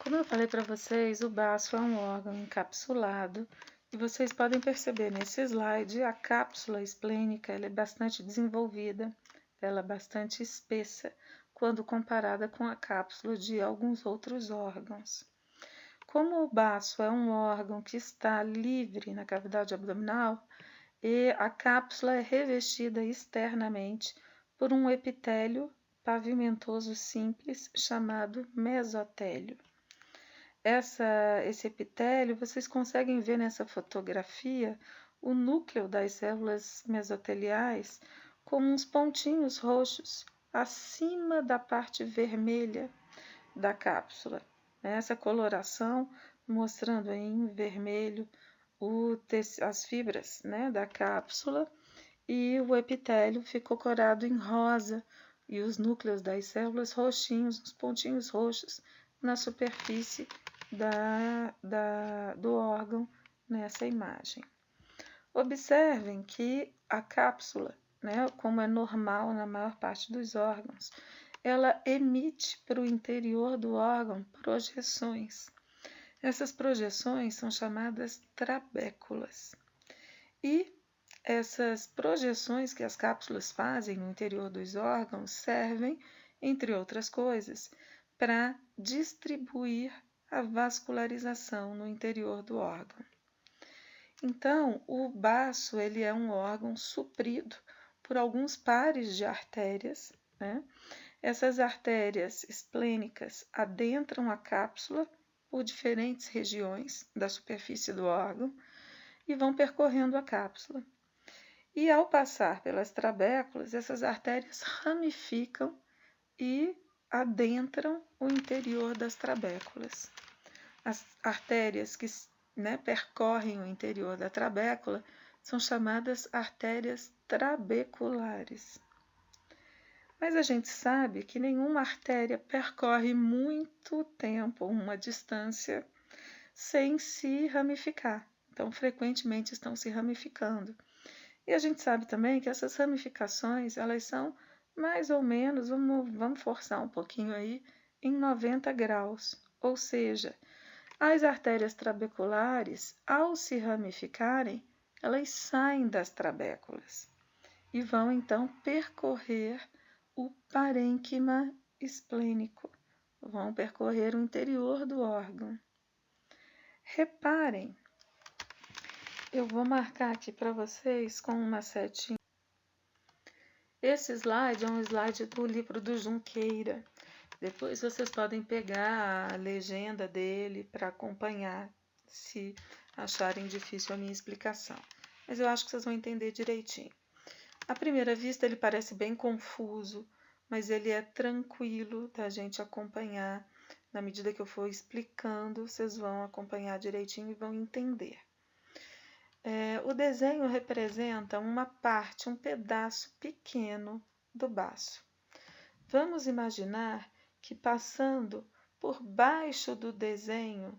Como eu falei para vocês, o baço é um órgão encapsulado e vocês podem perceber nesse slide a cápsula esplênica ela é bastante desenvolvida, ela é bastante espessa quando comparada com a cápsula de alguns outros órgãos. Como o baço é um órgão que está livre na cavidade abdominal, e a cápsula é revestida externamente por um epitélio pavimentoso simples chamado mesotélio. Esse epitélio, vocês conseguem ver nessa fotografia o núcleo das células mesoteliais com uns pontinhos roxos acima da parte vermelha da cápsula. Essa coloração mostrando em vermelho as fibras, da cápsula, e o epitélio ficou corado em rosa e os núcleos das células roxinhos, os pontinhos roxos na superfície do órgão nessa imagem. Observem que a cápsula, como é normal na maior parte dos órgãos, ela emite para o interior do órgão projeções. Essas projeções são chamadas trabéculas. E essas projeções que as cápsulas fazem no interior dos órgãos servem, entre outras coisas, para distribuir a vascularização no interior do órgão. Então, o baço ele é um órgão suprido por alguns pares de artérias. Essas artérias esplênicas adentram a cápsula por diferentes regiões da superfície do órgão e vão percorrendo a cápsula. E ao passar pelas trabéculas, essas artérias ramificam e adentram o interior das trabéculas. As artérias que percorrem o interior da trabécula são chamadas artérias trabeculares. Mas a gente sabe que nenhuma artéria percorre muito tempo, uma distância, sem se ramificar. Então, frequentemente estão se ramificando. E a gente sabe também que essas ramificações, elas são mais ou menos, vamos forçar um pouquinho aí, em 90 graus. Ou seja, as artérias trabeculares, ao se ramificarem, elas saem das trabéculas e vão então percorrer o parênquima esplênico, vão percorrer o interior do órgão. Reparem, eu vou marcar aqui para vocês com uma setinha. Esse slide é um slide do livro do Junqueira. Depois vocês podem pegar a legenda dele para acompanhar, se acharem difícil a minha explicação. Mas eu acho que vocês vão entender direitinho. À primeira vista ele parece bem confuso, mas ele é tranquilo da gente acompanhar. Na medida que eu for explicando, vocês vão acompanhar direitinho e vão entender. O desenho representa uma parte, um pedaço pequeno do baço. Vamos imaginar que passando por baixo do desenho,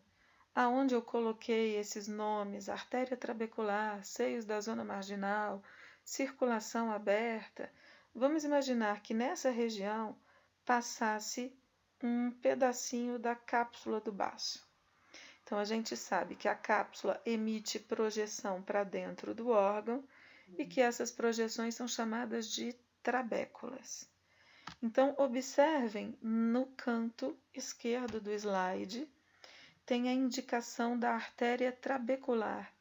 aonde eu coloquei esses nomes, artéria trabecular, seios da zona marginal, circulação aberta, vamos imaginar que nessa região passasse um pedacinho da cápsula do baço. Então, a gente sabe que a cápsula emite projeção para dentro do órgão e que essas projeções são chamadas de trabéculas. Então, observem no canto esquerdo do slide, tem a indicação da artéria trabecular,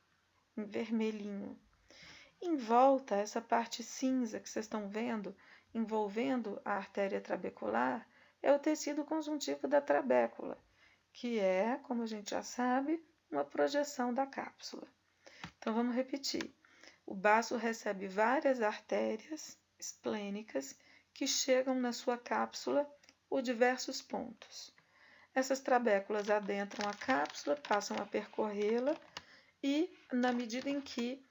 em vermelhinho. Em volta, essa parte cinza que vocês estão vendo, envolvendo a artéria trabecular, é o tecido conjuntivo da trabécula, que é, como a gente já sabe, uma projeção da cápsula. Então, vamos repetir. O baço recebe várias artérias esplênicas que chegam na sua cápsula por diversos pontos. Essas trabéculas adentram a cápsula, passam a percorrê-la e na medida em que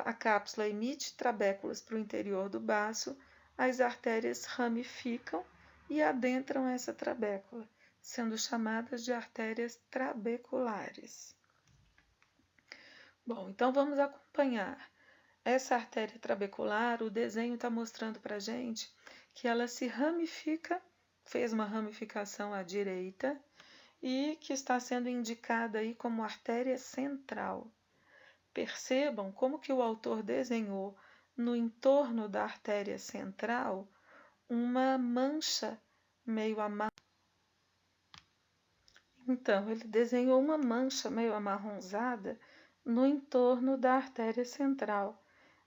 a cápsula emite trabéculas para o interior do baço, as artérias ramificam e adentram essa trabécula, sendo chamadas de artérias trabeculares. Bom, então vamos acompanhar essa artéria trabecular. O desenho está mostrando para a gente que ela se ramifica, fez uma ramificação à direita e que está sendo indicada aí como artéria central. Percebam como que o autor desenhou no entorno da artéria central uma mancha meio amarronzada. Então, ele desenhou uma mancha meio amarronzada no entorno da artéria central.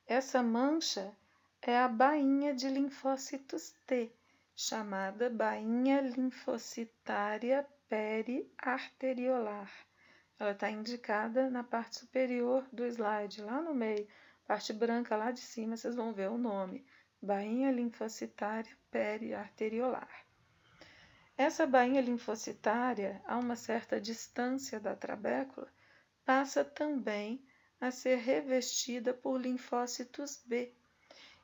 Essa mancha é a bainha de linfócitos T, chamada bainha linfocitária periarteriolar. Ela está indicada na parte superior do slide, lá no meio, parte branca lá de cima, vocês vão ver o nome, bainha linfocitária periarteriolar. Essa bainha linfocitária, a uma certa distância da trabécula, passa também a ser revestida por linfócitos B.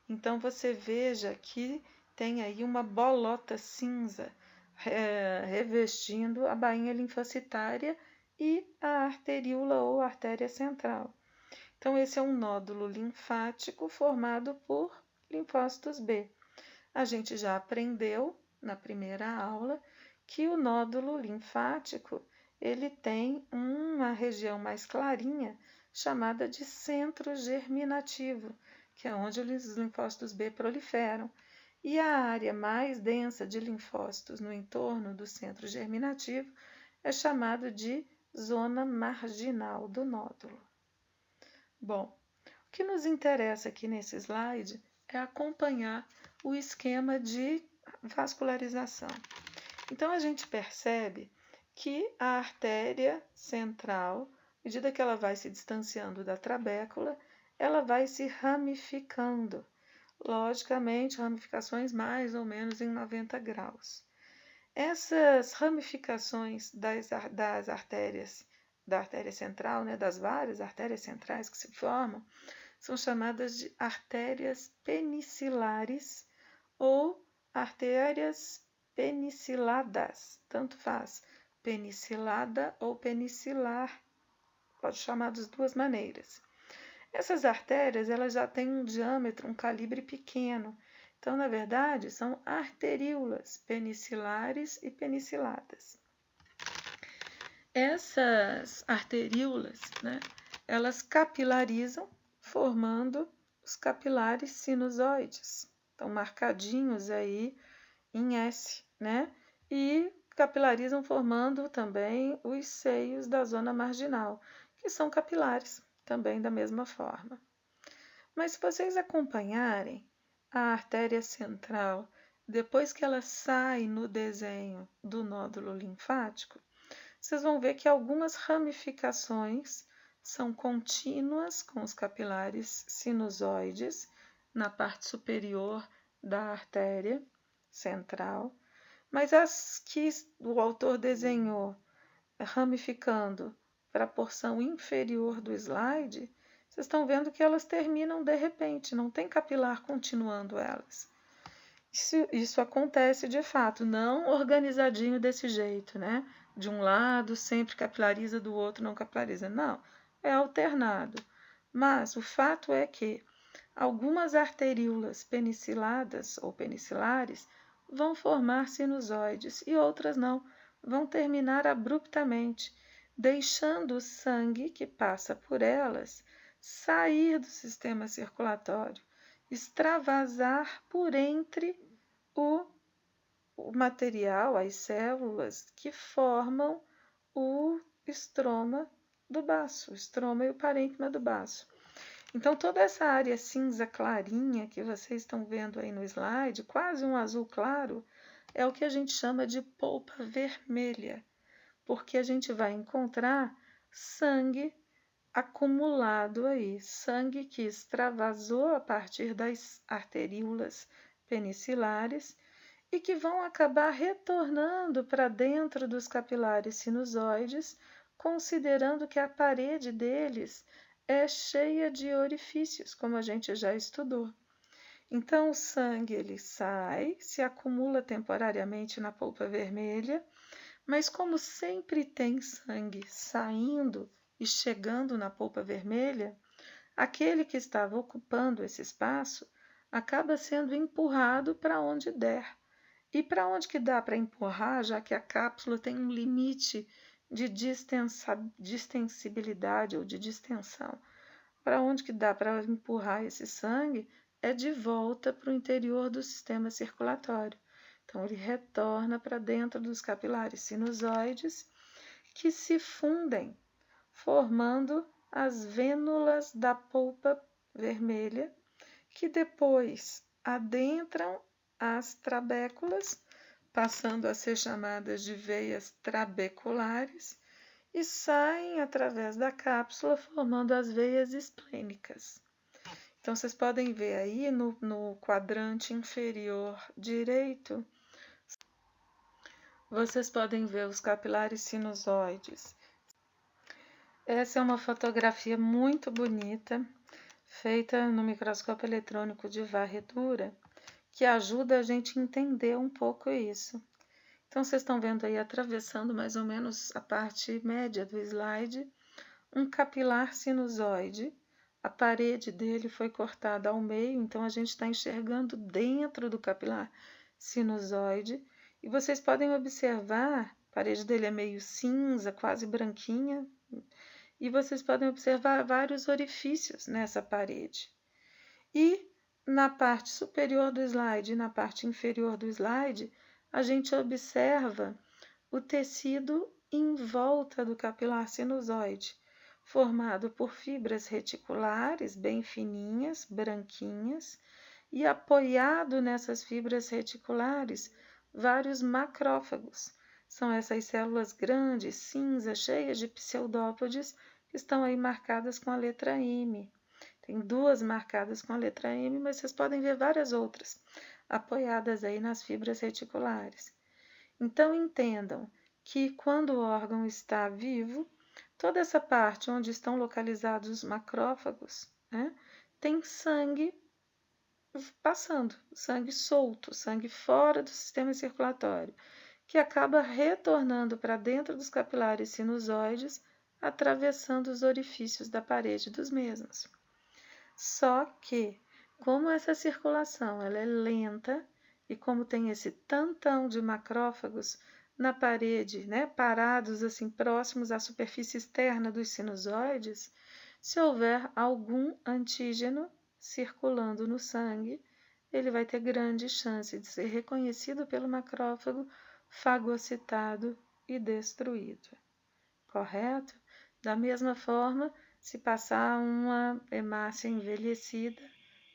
Então você veja que tem aí uma bolota cinza revestindo a bainha linfocitária e a arteríola ou artéria central. Então esse é um nódulo linfático formado por linfócitos B. A gente já aprendeu na primeira aula que o nódulo linfático ele tem uma região mais clarinha chamada de centro germinativo, que é onde os linfócitos B proliferam. E a área mais densa de linfócitos no entorno do centro germinativo é chamada de zona marginal do nódulo. Bom, o que nos interessa aqui nesse slide é acompanhar o esquema de vascularização. Então, a gente percebe que a artéria central, à medida que ela vai se distanciando da trabécula, ela vai se ramificando. Logicamente, ramificações mais ou menos em 90 graus. Essas ramificações das artérias, da artéria central, né, das várias artérias centrais que se formam, são chamadas de artérias penicilares ou artérias peniciladas, tanto faz, penicilada ou penicilar, pode chamar das duas maneiras. Essas artérias elas já têm um diâmetro, um calibre pequeno, então, na verdade, são arteríolas penicilares e peniciladas. Essas arteríolas, né, elas capilarizam, formando os capilares sinusoides. Estão marcadinhos aí em S, né? E capilarizam formando também os seios da zona marginal, que são capilares, também da mesma forma. Mas se vocês acompanharem a artéria central, depois que ela sai no desenho do nódulo linfático, vocês vão ver que algumas ramificações são contínuas com os capilares sinusoides na parte superior da artéria central, mas as que o autor desenhou ramificando para a porção inferior do slide, vocês estão vendo que elas terminam de repente, não tem capilar continuando elas. Isso acontece de fato, não organizadinho desse jeito, né? De um lado sempre capilariza, do outro não capilariza. Não, é alternado. Mas o fato é que algumas arteríolas peniciladas ou penicilares vão formar sinusoides e outras não, vão terminar abruptamente, deixando o sangue que passa por elas sair do sistema circulatório, extravasar por entre o material, as células que formam o estroma do baço, o estroma e o parênquima do baço. Então, toda essa área cinza clarinha que vocês estão vendo aí no slide, quase um azul claro, é o que a gente chama de polpa vermelha, porque a gente vai encontrar sangue acumulado aí, sangue que extravasou a partir das arteríolas penicilares e que vão acabar retornando para dentro dos capilares sinusoides considerando que a parede deles é cheia de orifícios, como a gente já estudou. Então, o sangue ele sai, se acumula temporariamente na polpa vermelha, mas como sempre tem sangue saindo e chegando na polpa vermelha, aquele que estava ocupando esse espaço acaba sendo empurrado para onde der. E para onde que dá para empurrar, já que a cápsula tem um limite de distensibilidade ou de distensão? Para onde que dá para empurrar esse sangue é de volta para o interior do sistema circulatório. Então, ele retorna para dentro dos capilares sinusoides que se fundem, formando as vênulas da polpa vermelha, que depois adentram as trabéculas, passando a ser chamadas de veias trabeculares, e saem através da cápsula, formando as veias esplênicas. Então, vocês podem ver aí no quadrante inferior direito, vocês podem ver os capilares sinusoides. Essa é uma fotografia muito bonita, feita no microscópio eletrônico de varredura, que ajuda a gente a entender um pouco isso. Então, vocês estão vendo aí, atravessando mais ou menos a parte média do slide, um capilar sinusoide. A parede dele foi cortada ao meio, então a gente está enxergando dentro do capilar sinusoide. E vocês podem observar, a parede dele é meio cinza, quase branquinha, e vocês podem observar vários orifícios nessa parede. E na parte superior do slide e na parte inferior do slide, a gente observa o tecido em volta do capilar sinusoide, formado por fibras reticulares bem fininhas, branquinhas, e apoiado nessas fibras reticulares, vários macrófagos. São essas células grandes, cinzas, cheias de pseudópodes, que estão aí marcadas com a letra M. Tem duas marcadas com a letra M, mas vocês podem ver várias outras apoiadas aí nas fibras reticulares. Então, entendam que quando o órgão está vivo, toda essa parte onde estão localizados os macrófagos, né, tem sangue passando, sangue solto, sangue fora do sistema circulatório, que acaba retornando para dentro dos capilares sinusoides, atravessando os orifícios da parede dos mesmos. Só que, como essa circulação ela é lenta e como tem esse tantão de macrófagos na parede, né, parados assim próximos à superfície externa dos sinusoides, se houver algum antígeno circulando no sangue, ele vai ter grande chance de ser reconhecido pelo macrófago, fagocitado e destruído. Correto? Da mesma forma, se passar uma hemácia envelhecida,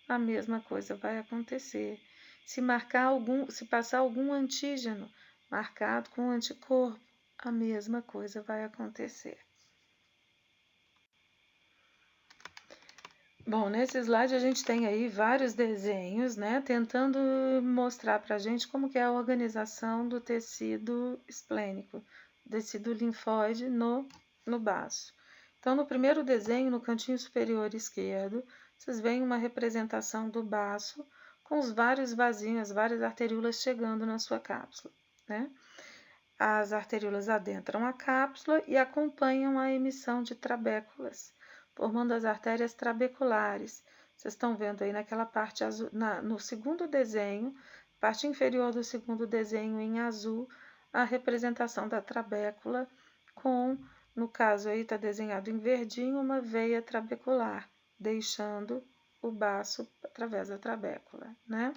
a mesma coisa vai acontecer. Se passar algum antígeno marcado com anticorpo, a mesma coisa vai acontecer. Bom, nesse slide a gente tem aí vários desenhos, né, tentando mostrar para a gente como que é a organização do tecido esplênico, tecido linfóide no baço. Então, no primeiro desenho, no cantinho superior esquerdo, vocês veem uma representação do baço com os vários vasinhos, várias arteríolas chegando na sua cápsula, né? As arteríolas adentram a cápsula e acompanham a emissão de trabéculas, formando as artérias trabeculares. Vocês estão vendo aí naquela parte azul, no segundo desenho, parte inferior do segundo desenho em azul, a representação da trabécula com, no caso aí está desenhado em verdinho, uma veia trabecular, deixando o baço através da trabécula, né?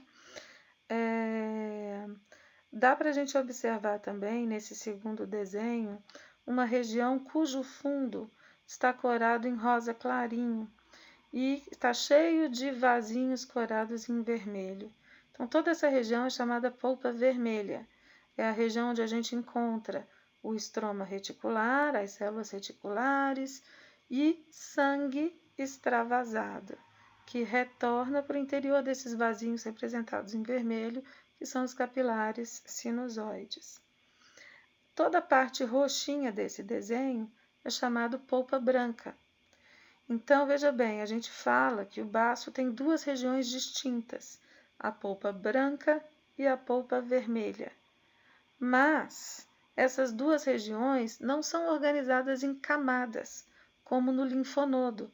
Dá para a gente observar também, nesse segundo desenho, uma região cujo fundo está corado em rosa clarinho e está cheio de vasinhos corados em vermelho. Então, toda essa região é chamada polpa vermelha. É a região onde a gente encontra o estroma reticular, as células reticulares e sangue extravasado, que retorna para o interior desses vasinhos representados em vermelho, que são os capilares sinusoides. Toda a parte roxinha desse desenho é chamado polpa branca. Então, veja bem, a gente fala que o baço tem duas regiões distintas, a polpa branca e a polpa vermelha. Mas essas duas regiões não são organizadas em camadas, como no linfonodo.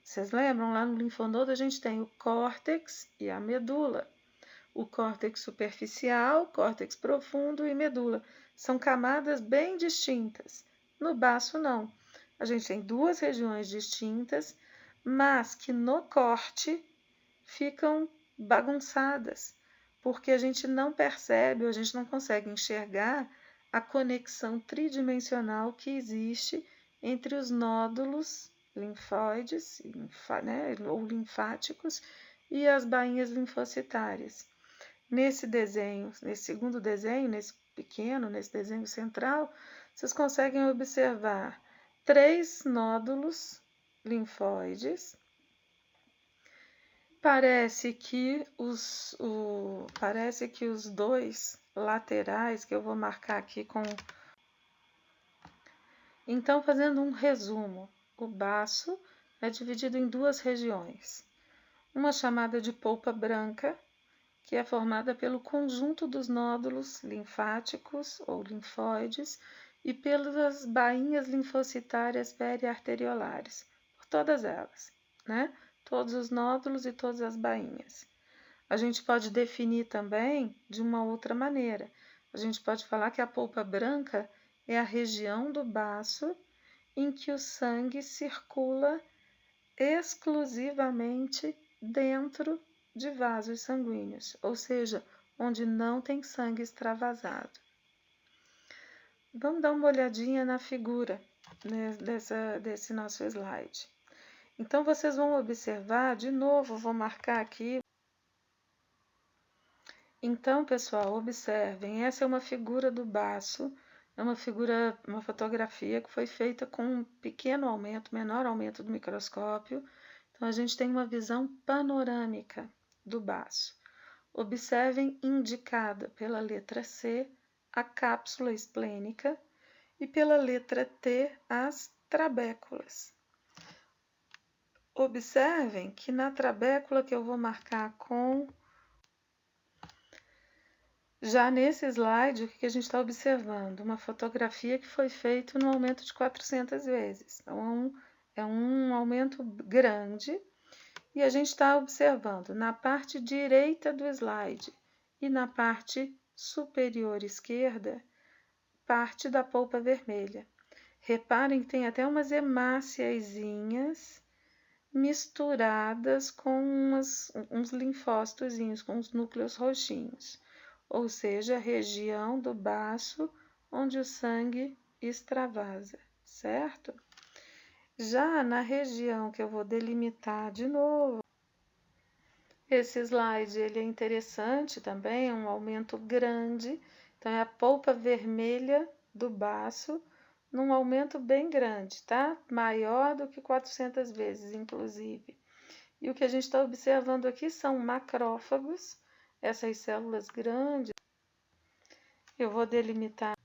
Vocês lembram? Lá no linfonodo a gente tem o córtex e a medula. O córtex superficial, córtex profundo e medula. São camadas bem distintas. No baço, não. A gente tem duas regiões distintas, mas que no corte ficam bagunçadas, porque a gente não percebe, ou a gente não consegue enxergar a conexão tridimensional que existe entre os nódulos linfóides, ou linfáticos, e as bainhas linfocitárias. Nesse desenho, nesse segundo desenho, nesse pequeno, nesse desenho central, vocês conseguem observar 3 nódulos linfóides. Parece que os 2 laterais, que eu vou marcar aqui com... Então, fazendo um resumo, o baço é dividido em 2 regiões. Uma chamada de polpa branca, que é formada pelo conjunto dos nódulos linfáticos ou linfóides e pelas bainhas linfocitárias periarteriolares, por todas elas, né? Todos os nódulos e todas as bainhas. A gente pode definir também de uma outra maneira. A gente pode falar que a polpa branca é a região do baço em que o sangue circula exclusivamente dentro de vasos sanguíneos, ou seja, onde não tem sangue extravasado. Vamos dar uma olhadinha na figura, né, desse nosso slide. Então, vocês vão observar, de novo, vou marcar aqui. Então, pessoal, observem, essa é uma figura do baço, é uma fotografia que foi feita com um pequeno aumento, menor aumento do microscópio. Então, a gente tem uma visão panorâmica do baço. Observem, indicada pela letra C, a cápsula esplênica e pela letra T, as trabéculas. Observem que na trabécula que eu vou marcar com... Já nesse slide, o que a gente está observando? Uma fotografia que foi feita no aumento de 400 vezes. Então, é um aumento grande. E a gente está observando na parte direita do slide e na parte superior esquerda, parte da polpa vermelha. Reparem que tem até umas hemáciazinhas misturadas com uns linfócitozinhos, com os núcleos roxinhos, ou seja, a região do baço onde o sangue extravasa, certo? Já na região que eu vou delimitar de novo, esse slide ele é interessante também, é um aumento grande, então é a polpa vermelha do baço, num aumento bem grande, tá? Maior do que 400 vezes, inclusive. E o que a gente está observando aqui são macrófagos, essas células grandes. Eu vou delimitar.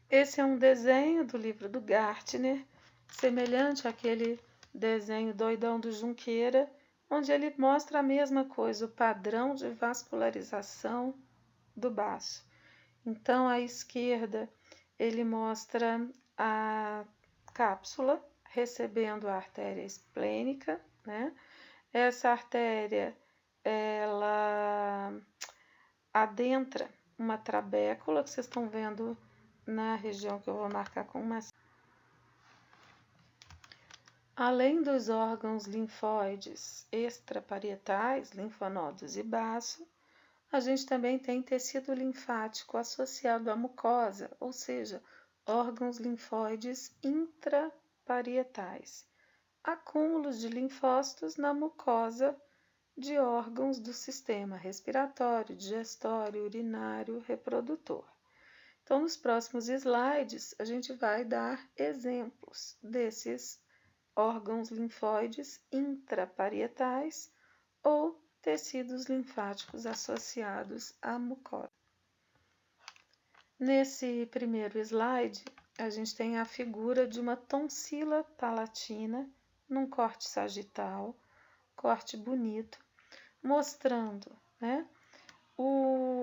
Esse é um desenho do livro do Gartner, semelhante àquele desenho doidão do Junqueira, onde ele mostra a mesma coisa, o padrão de vascularização do baço. Então, à esquerda, ele mostra a cápsula recebendo a artéria esplênica, né? Essa artéria, ela adentra uma trabécula, que vocês estão vendo na região que eu vou marcar com uma... Além dos órgãos linfóides extraparietais, linfonodos e baço, a gente também tem tecido linfático associado à mucosa, ou seja, órgãos linfóides intraparietais. Acúmulos de linfócitos na mucosa de órgãos do sistema respiratório, digestório, urinário, reprodutor. Então, nos próximos slides, a gente vai dar exemplos desses órgãos linfóides intraparietais ou tecidos linfáticos associados à mucosa. Nesse primeiro slide, a gente tem a figura de uma tonsila palatina num corte sagital, corte bonito, mostrando, né,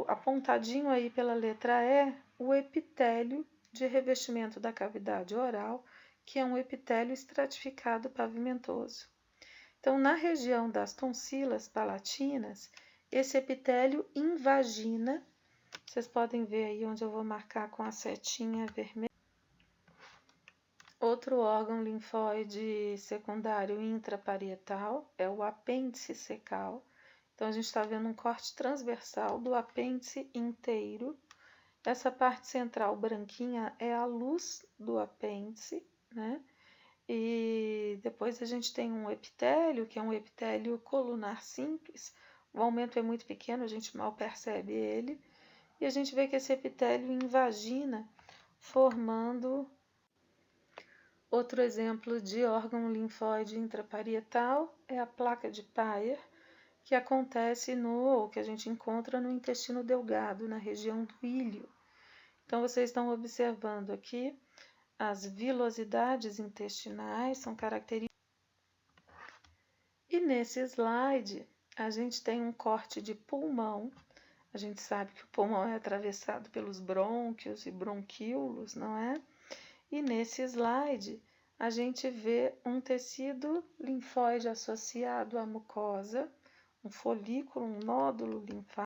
apontadinho aí pela letra E, o epitélio de revestimento da cavidade oral, que é um epitélio estratificado pavimentoso. Então, na região das tonsilas palatinas, esse epitélio invagina. Vocês podem ver aí onde eu vou marcar com a setinha vermelha. Outro órgão linfóide secundário intraparietal é o apêndice cecal. Então, a gente está vendo um corte transversal do apêndice inteiro. Essa parte central branquinha é a luz do apêndice, né? E depois a gente tem um epitélio, que é um epitélio colunar simples. O aumento é muito pequeno, a gente mal percebe ele. E a gente vê que esse epitélio invagina, formando outro exemplo de órgão linfóide intraparietal é a placa de Peyer, que acontece ou que a gente encontra no intestino delgado, na região do ilho. Então, vocês estão observando aqui as vilosidades intestinais, são características. E nesse slide, a gente tem um corte de pulmão. A gente sabe que o pulmão é atravessado pelos brônquios e bronquíolos, não é? E nesse slide, a gente vê um tecido linfóide associado à mucosa, um folículo, um nódulo linfático.